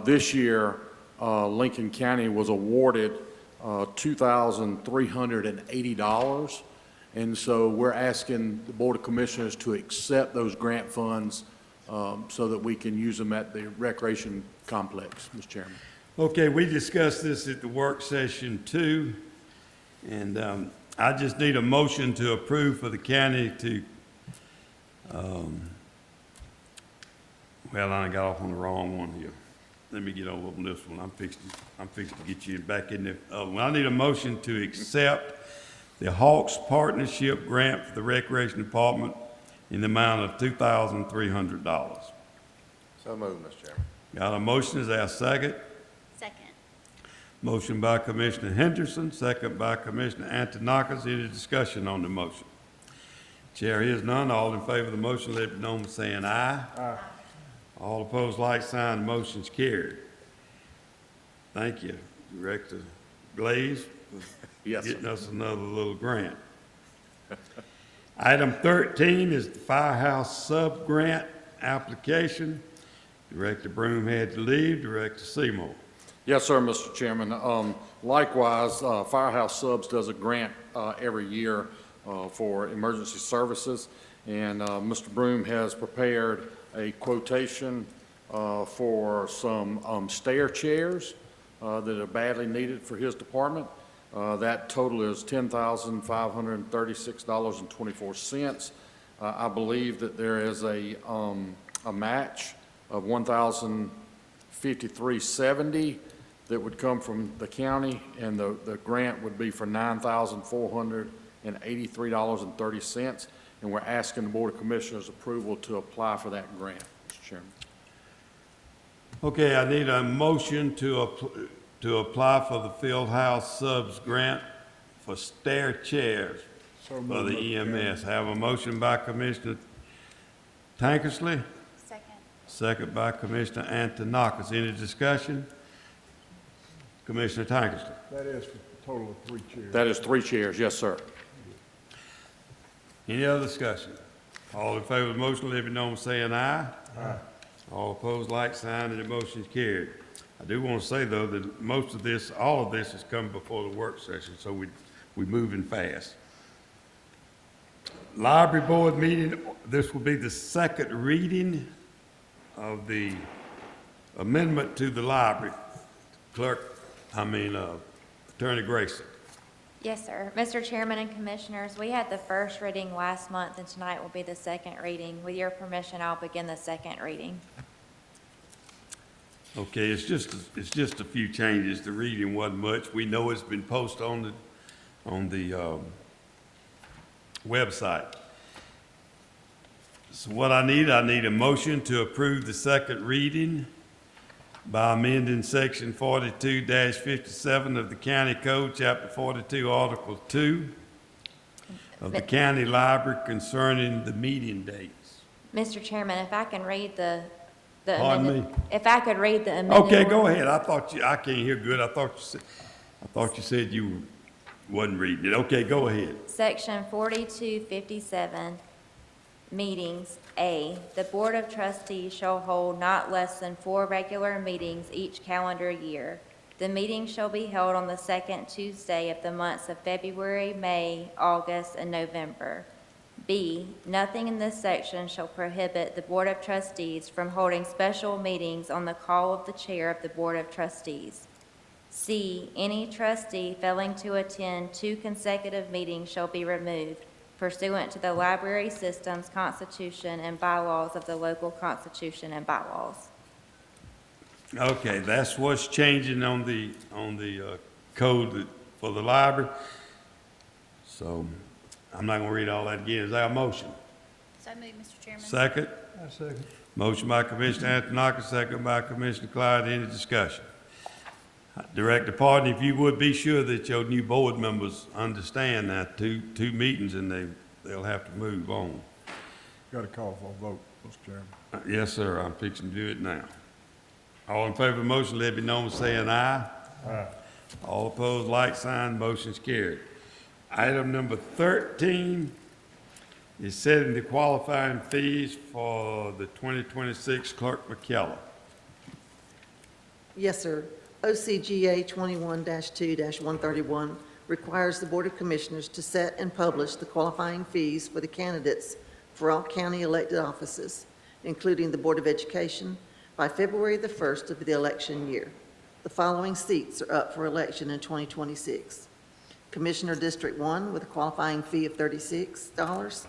This year, Lincoln County was awarded $2,380, and so we're asking the Board of Commissioners to accept those grant funds so that we can use them at the recreation complex, Mr. Chairman. Okay, we discussed this at the work session too, and I just need a motion to approve for the county to, well, I got off on the wrong one here. Let me get over on this one. I'm fixing to get you back in there. I need a motion to accept the Hawks Partnership Grant for the Recreation Department in the amount of $2,300. So moved, Mr. Chairman. Got a motion, is there a second? Second. Motion by Commissioner Henderson, second by Commissioner Antoniakis. Any discussion on the motion? Chair hears none. All in favor of the motion, let it be known by saying aye. Aye. All opposed, like sign. The motion's carried. Thank you, Director Glaze, for Yes, sir. getting us another little grant. Item 13 is the Firehouse Sub-Grant application. Director Broom had to leave. Director Seymour. Yes, sir, Mr. Chairman. Likewise, Firehouse Subs does a grant every year for emergency services, and Mr. Broom has prepared a quotation for some stair chairs that are badly needed for his department. That total is $10,536.24. I believe that there is a match of $1,053.70 that would come from the county, and the grant would be for $9,483.30. And we're asking the Board of Commissioners approval to apply for that grant, Mr. Chairman. Okay, I need a motion to apply for the Fieldhouse Subs Grant for stair chairs So for moved, the Mr. Chairman. EMS. Have a motion by Commissioner Tankersley, Second. second by Commissioner Antoniakis. Any discussion? Commissioner Tankersley. That is for a total of 3 chairs. That is 3 chairs, yes, sir. Any other discussion? All in favor of the motion, let it be known by saying aye. Aye. All opposed, like sign, and the motion is carried. I do want to say, though, that most of this, all of this has come before the work session, so we're moving fast. Library Board meeting, this will be the second reading of the amendment to the library. Attorney Grayson. Yes, sir. Mr. Chairman and Commissioners, we had the first reading last month, and tonight will be the second reading. With your permission, I'll begin the second reading. Okay, it's just a few changes. The reading wasn't much. We know it's been posted on the website. So what I need a motion to approve the second reading by amending section 42-57 of the County Code, chapter 42, article 2 of the county library concerning the meeting dates. Mr. Chairman, if I can read the Pardon amendment. me? If I could read the amendment. Okay, go ahead. I can't hear good. I thought you said you wasn't reading it. Okay, go ahead. Section 4257, meetings. A, the Board of Trustees shall hold not less than 4 regular meetings each calendar year. The meeting shall be held on the second Tuesday of the months of February, May, August, and November. B, nothing in this section shall prohibit the Board of Trustees from holding special meetings on the call of the Chair of the Board of Trustees. C, any trustee failing to attend 2 consecutive meetings shall be removed pursuant to the library system's constitution and bylaws of the local constitution and bylaws. Okay, that's what's changing on the code for the library. So I'm not gonna read all that again. Is there a motion? So moved, Mr. Chairman. Second? I second. Motion by Commissioner Antoniakis, second by Commissioner Clyde. Any discussion? Director Pardon, if you would be sure that your new board members understand that two meetings and they'll have to move on. Got to call for a vote, Mr. Chairman. Yes, sir, I'm fixing to do it now. All in favor of the motion, let it be known by saying aye. Aye. All opposed, like sign, motion's carried. Item number 13 is setting the qualifying fees for the 2026 Clerk McKellar. Yes, sir. OCGA 21-2-131 requires the Board of Commissioners to set and publish the qualifying fees for the candidates for all county elected offices, including the Board of Education, by February the 1st of the election year. The following seats are up for election in 2026. Commissioner District 1 with a qualifying fee of $36.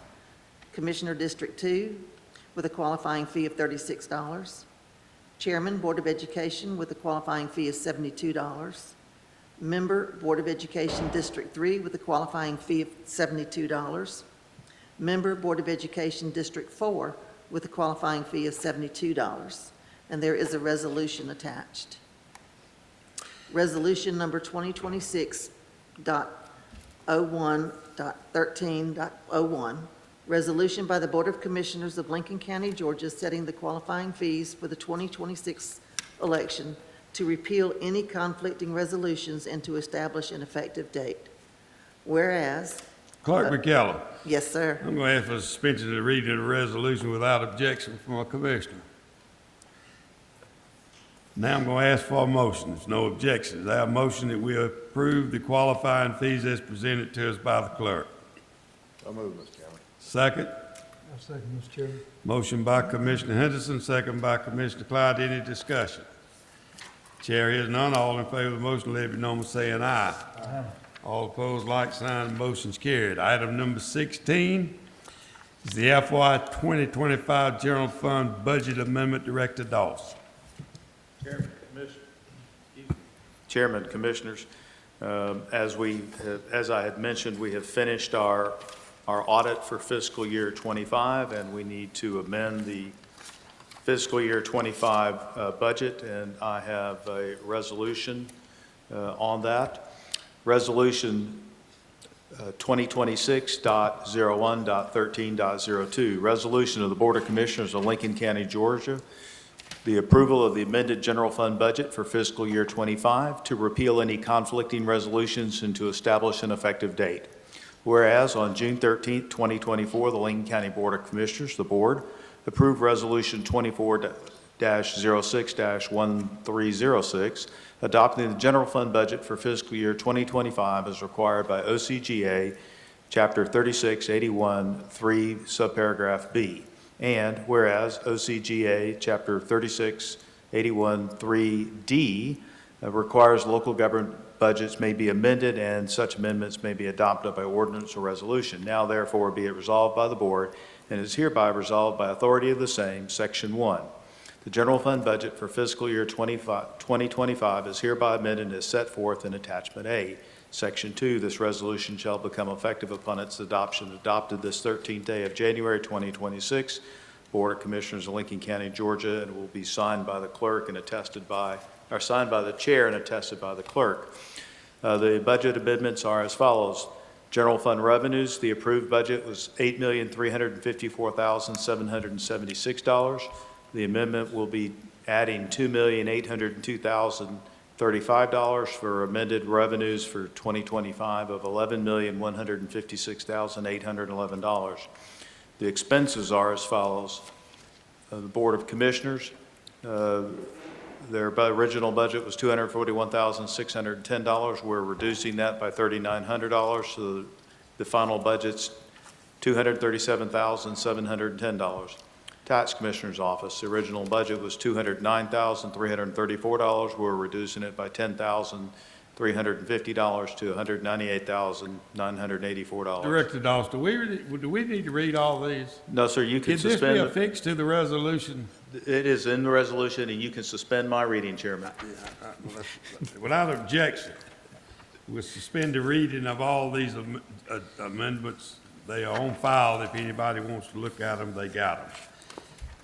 Commissioner District 2 with a qualifying fee of $36. Chairman, Board of Education with a qualifying fee of $72. Member, Board of Education District 3 with a qualifying fee of $72. member Board of Education District 4, with a qualifying fee of $72. And there is a resolution attached. Resolution number 2026.01.13.01, resolution by the Board of Commissioners of Lincoln County, Georgia, setting the qualifying fees for the 2026 election to repeal any conflicting resolutions and to establish an effective date. Whereas, Clerk McKellar, yes, sir. I'm going to ask for suspension of the reading of the resolution without objection from a commissioner. Now I'm going to ask for a motion. There's no objections. I have a motion that we approve the qualifying fees as presented to us by the clerk. I move, Mr. Chairman. Second. I'll second, Mr. Chairman. Motion by Commissioner Henderson, second by Commissioner Clyde. Any discussion? Chair is none. All in favor of the motion, let it be known by saying aye. Aye. All opposed, like sign. Motion's carried. Item number 16 is the FY 2025 General Fund Budget Amendment. Director Dawes. Chairman, Commissioners, as I had mentioned, we have finished our audit for fiscal year '25, and we need to amend the fiscal year '25 budget, and I have a resolution on that. Resolution 2026.01.13.02, resolution of the Board of Commissioners of Lincoln County, Georgia, the approval of the amended general fund budget for fiscal year '25 to repeal any conflicting resolutions and to establish an effective date. Whereas on June 13, 2024, the Lincoln County Board of Commissioners, the Board, approved Resolution 24-06-1306, adopting the general fund budget for fiscal year 2025 as required by OCGA, Chapter 3681, 3, subparagraph B. And whereas OCGA Chapter 3681, 3D requires local government budgets may be amended and such amendments may be adopted by ordinance or resolution. Now therefore be it resolved by the Board and is hereby resolved by authority of the same, Section 1. The general fund budget for fiscal year 2025 is hereby amended and is set forth in Attachment A. Section 2, this resolution shall become effective upon its adoption, adopted this 13th day of January 2026, Board of Commissioners of Lincoln County, Georgia, and will be signed by the clerk and attested by, or signed by the chair and attested by the clerk. The budget amendments are as follows. General fund revenues, the approved budget was $8,354,776. The amendment will be adding $2,802,035 for amended revenues for 2025 of $11,156,811. The expenses are as follows. The Board of Commissioners, their original budget was $241,610. We're reducing that by $3,900, so the final budget's $237,710. Tax Commissioner's Office, the original budget was $209,334. We're reducing it by $10,350 to $198,984. Director Dawes, do we need to read all these? No, sir, you can Can this be suspend. affixed to the resolution? It is in the resolution, and you can suspend my reading, Chairman. Without objection, we'll suspend the reading of all these amendments. They are on file. If anybody wants to look at them, they got them.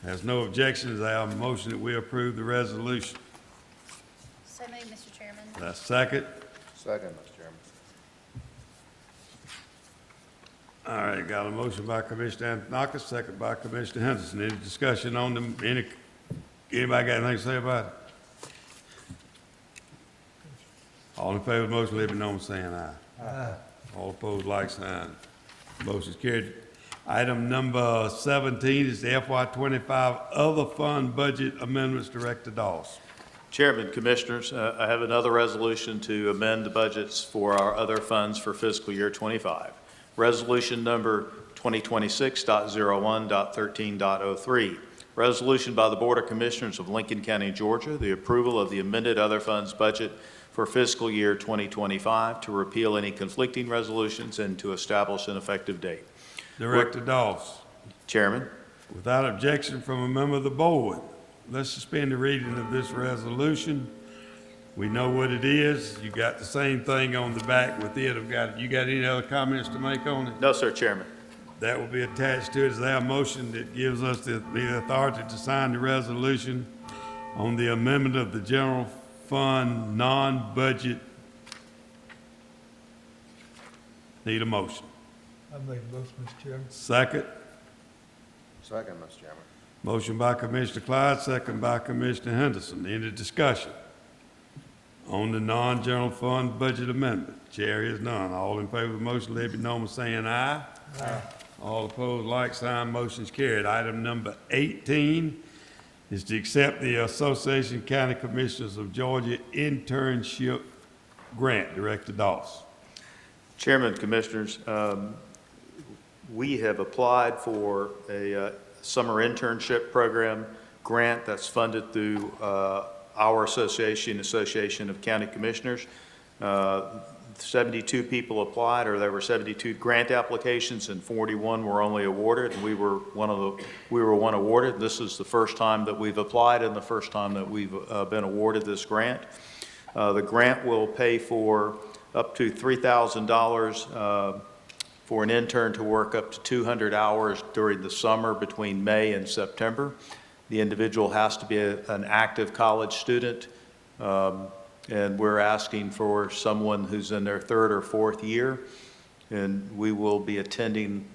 There's no objections. I have a motion that we approve the resolution. So moved, Mr. Chairman. That's second. Second, Mr. Chairman. All right, got a motion by Commissioner Anthonoka, second by Commissioner Henderson. Any discussion on them? Anybody got anything to say about it? All in favor of the motion, let it be known by saying aye. Aye. All opposed, like sign. Motion's carried. Item number 17 is the FY 25 Other Fund Budget Amendments. Director Dawes. Chairman, Commissioners, I have another resolution to amend the budgets for our other funds for fiscal year '25. Resolution number 2026.01.13.03. Resolution by the Board of Commissioners of Lincoln County, Georgia, the approval of the amended other funds budget for fiscal year 2025 to repeal any conflicting resolutions and to establish an effective date. Director Dawes. Chairman. Without objection from a member of the board, let's suspend the reading of this resolution. We know what it is. You got the same thing on the back with it. You got any other comments to make on it? No, sir, Chairman. That will be attached to it. Is there a motion that gives us the authority to sign the resolution on the amendment of the general fund non-budget? Need a motion. I make a motion, Mr. Chairman. Second. Second, Mr. Chairman. Motion by Commissioner Clyde, second by Commissioner Henderson. Any discussion on the non-general fund budget amendment? Chair is none. All in favor of the motion, let it be known by saying aye. Aye. All opposed, like sign, motion's carried. Item number 18 is to accept the Association of County Commissioners of Georgia internship grant. Director Doss. Chairman, Commissioners, we have applied for a summer internship program grant that's funded through our association, Association of County Commissioners. 72 people applied, or there were 72 grant applications, and 41 were only awarded. And we were one awarded. This is the first time that we've applied and the first time that we've been awarded this grant. The grant will pay for up to $3,000 for an intern to work up to 200 hours during the summer between May and September. The individual has to be an active college student, and we're asking for someone who's in their third or fourth year. And we will be attending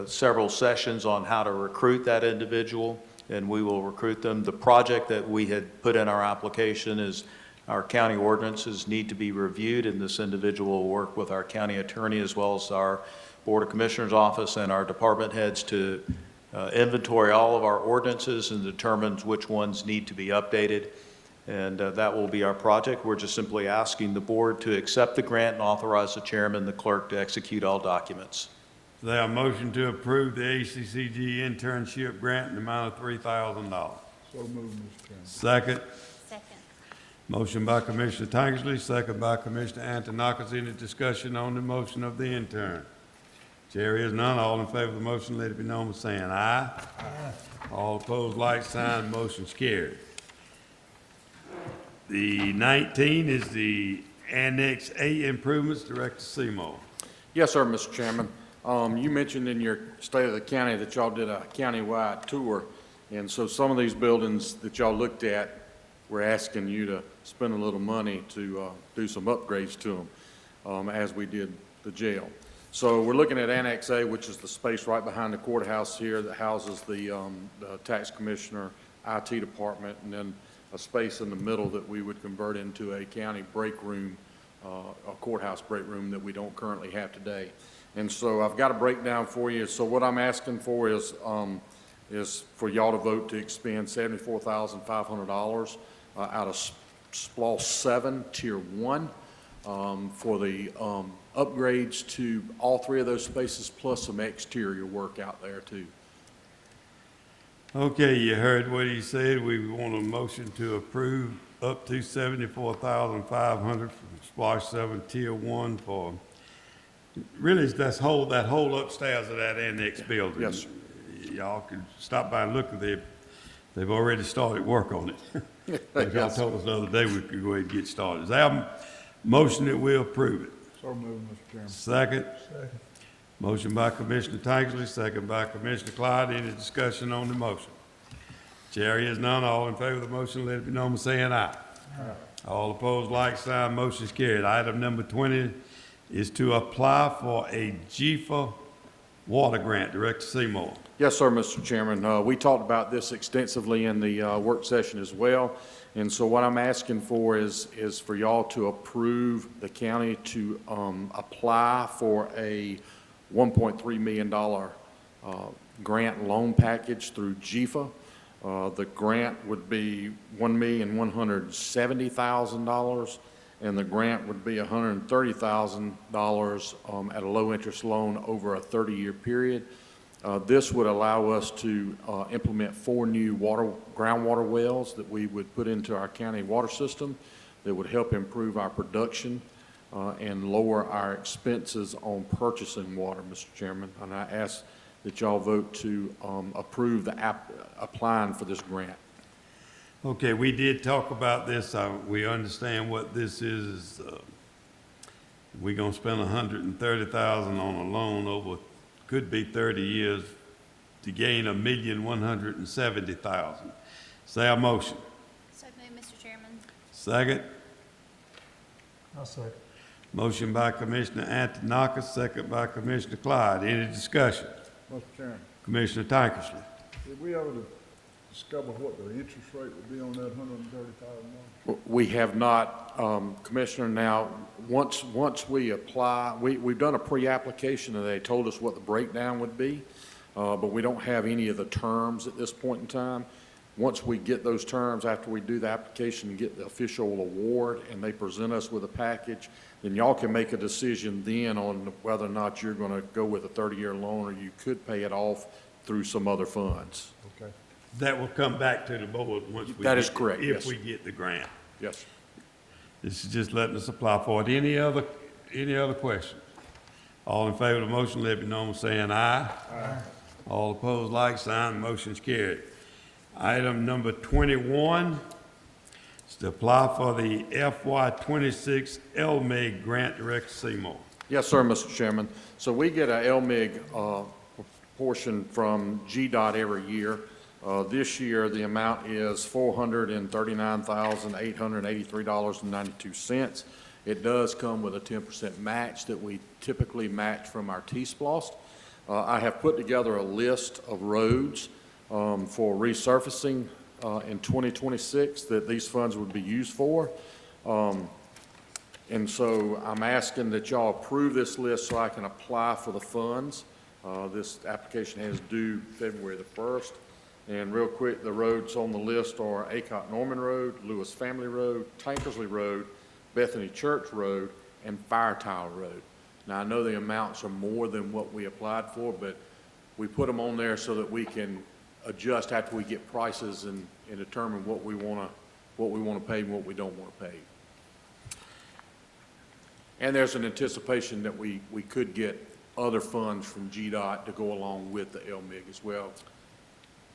several sessions on how to recruit that individual, and we will recruit them. The project that we had put in our application is our county ordinances need to be reviewed, and this individual will work with our county attorney as well as our Board of Commissioners office and our department heads to inventory all of our ordinances and determine which ones need to be updated. And that will be our project. We're just simply asking the board to accept the grant and authorize the chairman and the clerk to execute all documents. Is there a motion to approve the ACCG internship grant in the amount of $3,000? So moved, Mr. Chairman. Second. Second. Motion by Commissioner Tankersley, second by Commissioner Antonakis. Any discussion on the motion of the intern? Chair is none. All in favor of the motion, let it be known by saying aye. Aye. All opposed, like sign. Motion's carried. The 19 is the Annex A improvements. Director Seymour. Yes, sir, Mr. Chairman. You mentioned in your State of the County that y'all did a countywide tour, and so some of these buildings that y'all looked at, we're asking you to spend a little money to do some upgrades to them, as we did the jail. So we're looking at Annex A, which is the space right behind the courthouse here that houses the tax commissioner, IT department, and then a space in the middle that we would convert into a county break room, a courthouse break room that we don't currently have today. And so I've got a breakdown for you. So what I'm asking for is for y'all to vote to expend $74,500 out of SPLOST 7, Tier 1, for the upgrades to all three of those spaces, plus some exterior work out there, too. Okay, you heard what he said. We want a motion to approve up to $74,500 from SPLOST 7 Tier 1 for, really, that whole upstairs of that annex building. Yes, sir. Y'all can stop by and look at it. They've already started work on it. Like y'all told us the other day, we could go ahead and get started. Is there a motion that we approve it? So moved, Mr. Chairman. Second. Second. Motion by Commissioner Tankersley, second by Commissioner Clyde. Any discussion on the motion? Chair is none. All in favor of the motion, let it be known by saying aye. Aye. All opposed, like sign. Motion is carried. Item number 20 is to apply for a GFA water grant. Director Seymour. Yes, sir, Mr. Chairman. We talked about this extensively in the work session as well. And so what I'm asking for is for y'all to approve the county to apply for a $1.3 million grant loan package through GFA. The grant would be $1,170,000, and the grant would be $130,000 at a low-interest loan over a 30-year period. This would allow us to implement 4 new groundwater wells that we would put into our county water system that would help improve our production and lower our expenses on purchasing water, Mr. Chairman. And I ask that y'all vote to approve applying for this grant. Okay, we did talk about this. We understand what this is. We're gonna spend $130,000 on a loan over could be 30 years, to gain $1,170,000. Say a motion. So moved, Mr. Chairman. Second. I'll second. Motion by Commissioner Antinokus, second by Commissioner Clyde. Any discussion? Mr. Chairman, Commissioner Tankersley. did we ever discover what the interest rate would be on that $130,000? We have not, Commissioner. Now, once we apply, we've done a pre-application, and they told us what the breakdown would be, but we don't have any of the terms at this point in time. Once we get those terms, after we do the application and get the official award, and they present us with a package, then y'all can make a decision then on whether or not you're going to go with a 30-year loan, or you could pay it off through some other funds. Okay. That will come back to the board once we. That is get- correct, yes. If we get the grant. Yes, sir. This is just letting us apply for it. Any other questions? All in favor of the motion, let it be known by saying aye. Aye. All opposed, like sign. Motion's carried. Item number 21 is to apply for the FY26 LMIG grant, Director Seymour. Yes, sir, Mr. Chairman. So we get a LMIG portion from GDOT every year. This year, the amount is $439,883.92. It does come with a 10% match that we typically match from our T-Splost. I have put together a list of roads for resurfacing in 2026 that these funds would be used for. And so I'm asking that y'all approve this list so I can apply for the funds. This application has due February the 1st. And real quick, the roads on the list are Aycott Norman Road, Lewis Family Road, Tankersley Road, Bethany Church Road, and Fire Tile Road. Now, I know the amounts are more than what we applied for, but we put them on there so that we can adjust after we get prices and determine what we want to pay and what we don't want to pay. And there's an anticipation that we could get other funds from GDOT to go along with the LMIG as well.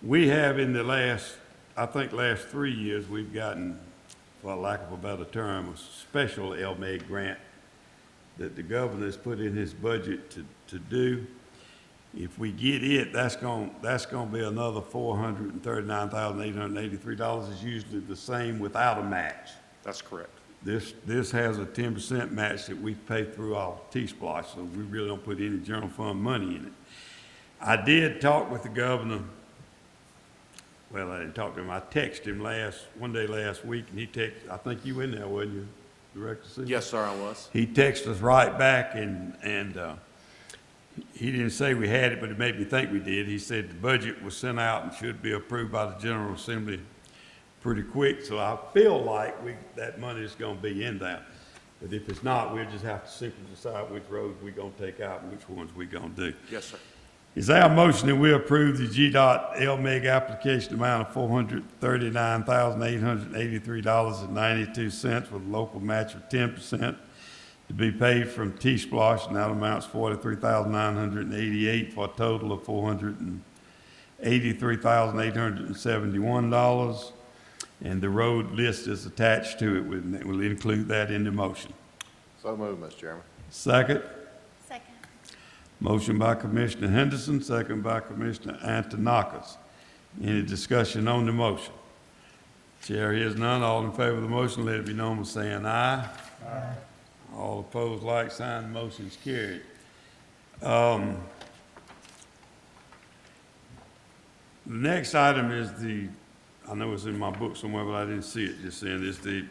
We have in the last 3 years, we've gotten, for lack of a better term, a special LMIG grant that the governor has put in his budget to do. If we get it, that's gonna be another $439,883. It's usually the same without a match. That's correct. This has a 10% match that we pay through our T-Splosh, so we really don't put any general fund money in it. I did talk with the governor. Well, I didn't talk to him. I texted him one day last week, and he texted, I think you in there, wasn't you, Director C? Yes, sir, I was. He texted us right back, and he didn't say we had it, but it made me think we did. He said the budget was sent out and should be approved by the General Assembly pretty quick, so I feel like that money is gonna be in there. But if it's not, we'll just have to simply decide which roads we're gonna take out and which ones we're gonna do. Yes, sir. Is there a motion that we approve the GDOT LMIG application amount of $439,883.92 with a local match of 10% to be paid from T-Splosh, and that amount's $43,988 for a total of $483,871. And the road list is attached to it. We'll include that in the motion. So moved, Mr. Chairman. Second. Second. Motion by Commissioner Henderson, second by Commissioner Antinokus. Any discussion on the motion? Chair hears none. All in favor of the motion, let it be known by saying aye. Aye. All opposed, like sign. Motion's carried. The next item is I know it's in my book somewhere, but I didn't see it just then. It's the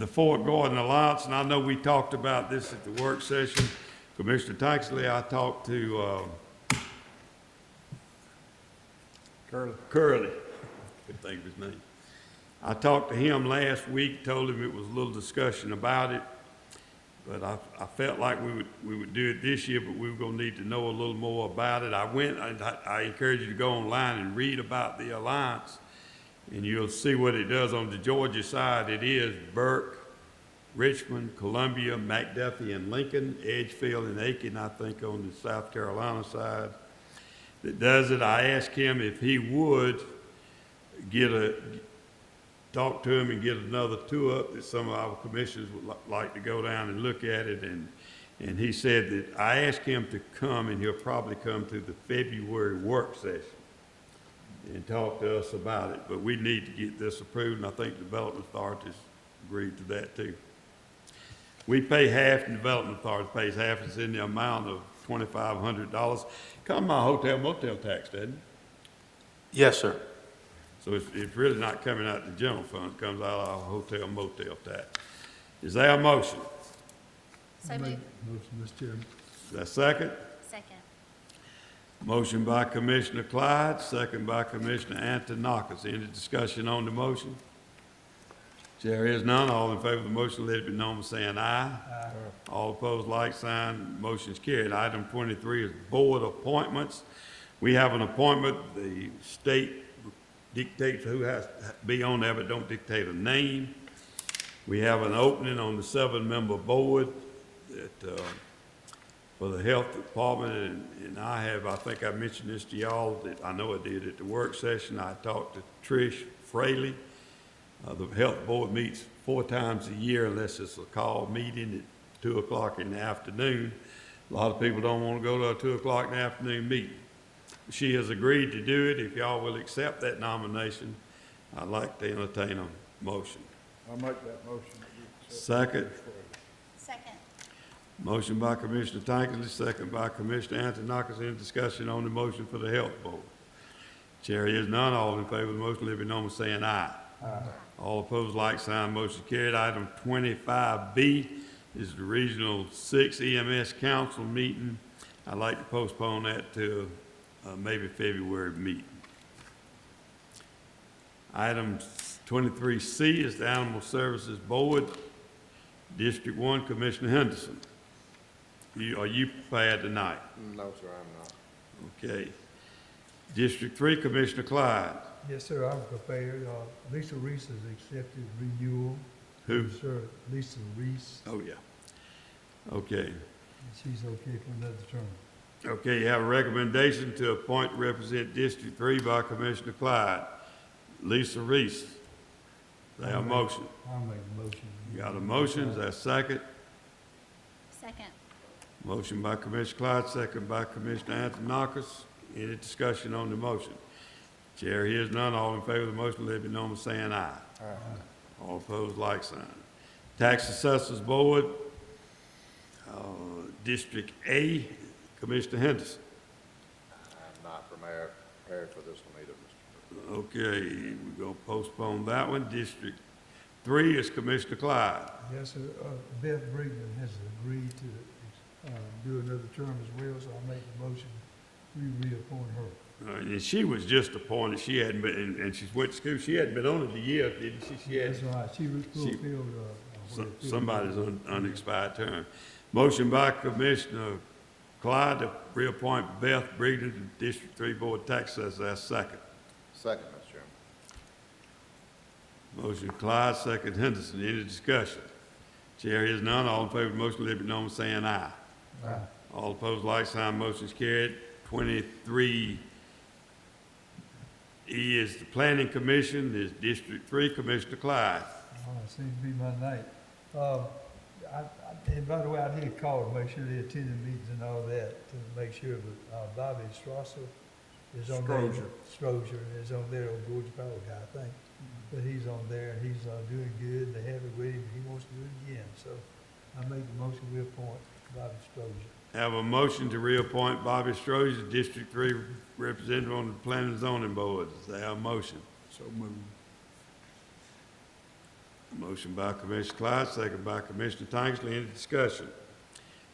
Fort Gordon Alliance, and I know we talked about this at the work session. Commissioner Taxley, I talked to Curley. Couldn't think of his name. I talked to him last week, told him it was a little discussion about it, but I felt like we would do it this year, but we were gonna need to know a little more about it. I encourage you to go online and read about the Alliance, and you'll see what it does. On the Georgia side, it is Burke, Richmond, Columbia, McDuffie, and Lincoln, Edgefield, and Aiken, I think, on the South Carolina side that does it. I asked him if he would talk to him and get another tour up that some of our commissioners would like to go down and look at it. And And he said that I asked him to come, and he'll probably come to the February work session and talk to us about it. But we need to get this approved, and I think the Development Authority's agreed to that too. We pay half, and Development Authority pays half. It's in the amount of $2,500. Come to my hotel motel tax, doesn't it? Yes, sir. So it's really not coming out of the general fund, it comes out of our hotel motel tax. Is there a motion? So Make moved. Motion, Mr. Chairman. Is there a second? Second. Motion by Commissioner Clyde, second by Commissioner Antoniakis. Any discussion on the motion? There is none. All in favor of the motion, let it be known by saying aye. Aye. All opposed, like sign. Motion is carried. Item 23 is board appointments. We have an appointment. The state dictates who has to be on there, but don't dictate a name. We have an opening on the 7-member board that, for the health department, and I think I mentioned this to y'all, that I know I did at the work session. I talked to Trish Fraley. The health board meets 4 times a year unless it's a call meeting at 2 o'clock in the afternoon. A lot of people don't want to go to a 2 o'clock in the afternoon meeting. She has agreed to do it. If y'all will accept that nomination, I'd like to entertain a motion. I'll make that motion. Second. Second. Motion by Commissioner Tankersley, second by Commissioner Antoniakis. Any discussion on the motion for the health board? Chair is none. All in favor of the motion, let it be known by saying aye. Aye. All opposed, like sign. Motion carried. Item 25B is the Regional 6 EMS Council meeting. I'd like to postpone that to maybe February meeting. Item 23C is the Animal Services Board, District 1, Commissioner Henderson. Are you prepared tonight? No, sir, I'm not. Okay. District 3, Commissioner Clyde. Yes, sir, I'm prepared. Lisa Reese has accepted renewal. Who? Sir, Lisa Reese, Oh, yeah. Okay. she's okay for another term. Okay, you have a recommendation to appoint to represent District 3 by Commissioner Clyde. Lisa Reese. They have a motion. I'll make the motion. You got a motion, is there a second? Second. Motion by Commissioner Clyde, second by Commissioner Antoniakis. Any discussion on the motion? Chair hears none. All in favor of the motion, let it be known by saying aye. Aye. All opposed, like sign. Tax Assessors Board, District A, Commissioner Henderson. I'm not prepared for this one either, Mr. Okay, we're gonna postpone that one. District 3 is Commissioner Clyde. Yes, sir, Beth Brigman has agreed to do another term as well, so I'll make the motion, we reappoint her. And she was just appointed. She hadn't been, and she went to school. She hadn't been on it a year, didn't she? She had That's right, she fulfilled, somebody's unexpired term. Motion by Commissioner Clyde to reappoint Beth Brigden to District 3 Board Tax Assessor. That's second. Second, Mr. Chairman. Motion Clyde, second Henderson. Any discussion? Chair is none. All in favor of the motion, let it be known by saying aye. Aye. All opposed, like sign. Motion is carried. 23E is the Planning Commission. Is District 3 Commissioner Clyde. Seems to be my night. And by the way, I did call to make sure they attended meetings and all that, to make sure, but Bobby Strasser is on there. Strozier is on there, old Georgia Power guy, I think. But he's on there, and he's doing good, they have it with him, he wants to do it again, so I make the motion, we appoint Bobby Strozier. Have a motion to reappoint Bobby Strozier, District 3 Representative on the Planning and Zoning Board. Is there a motion? So moved. Motion by Commissioner Clyde, second by Commissioner Tankersley. Any discussion?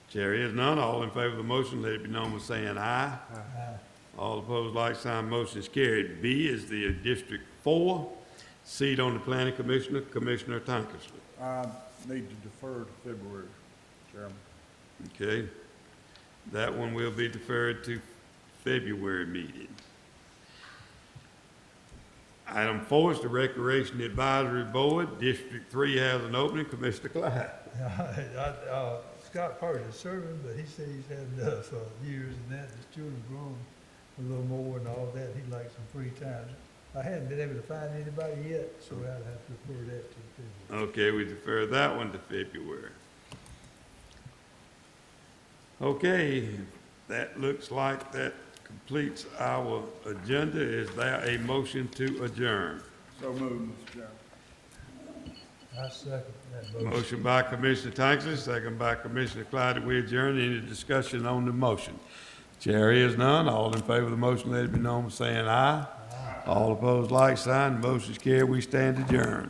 Chair is none. All in favor of the motion, let it be known by saying aye. Aye. All opposed, like sign. Motion is carried. B is the District 4 seat on the Planning Commissioner, Commissioner Tankersley. I need to defer to February, Chairman. Okay. That one will be deferred to February meeting. Item 4 is the Recreation Advisory Board. District 3 has an opening. Commissioner Clyde. Scott Parker is serving, but he said he's had enough years and that, his children grown a little more and all that, he'd like some free time. I hadn't been able to find anybody yet, so I'd have to refer that to February. Okay, we defer that one to February. Okay, that looks like that completes our agenda. Is there a motion to adjourn? So moved, Mr. Chairman. I second that motion. Motion by Commissioner Tankersley, second by Commissioner Clyde, that we adjourn. Any discussion on the motion? Chair is none. All in favor of the motion, let it be known by saying aye. All opposed, like sign. Motion is carried. We stand adjourned.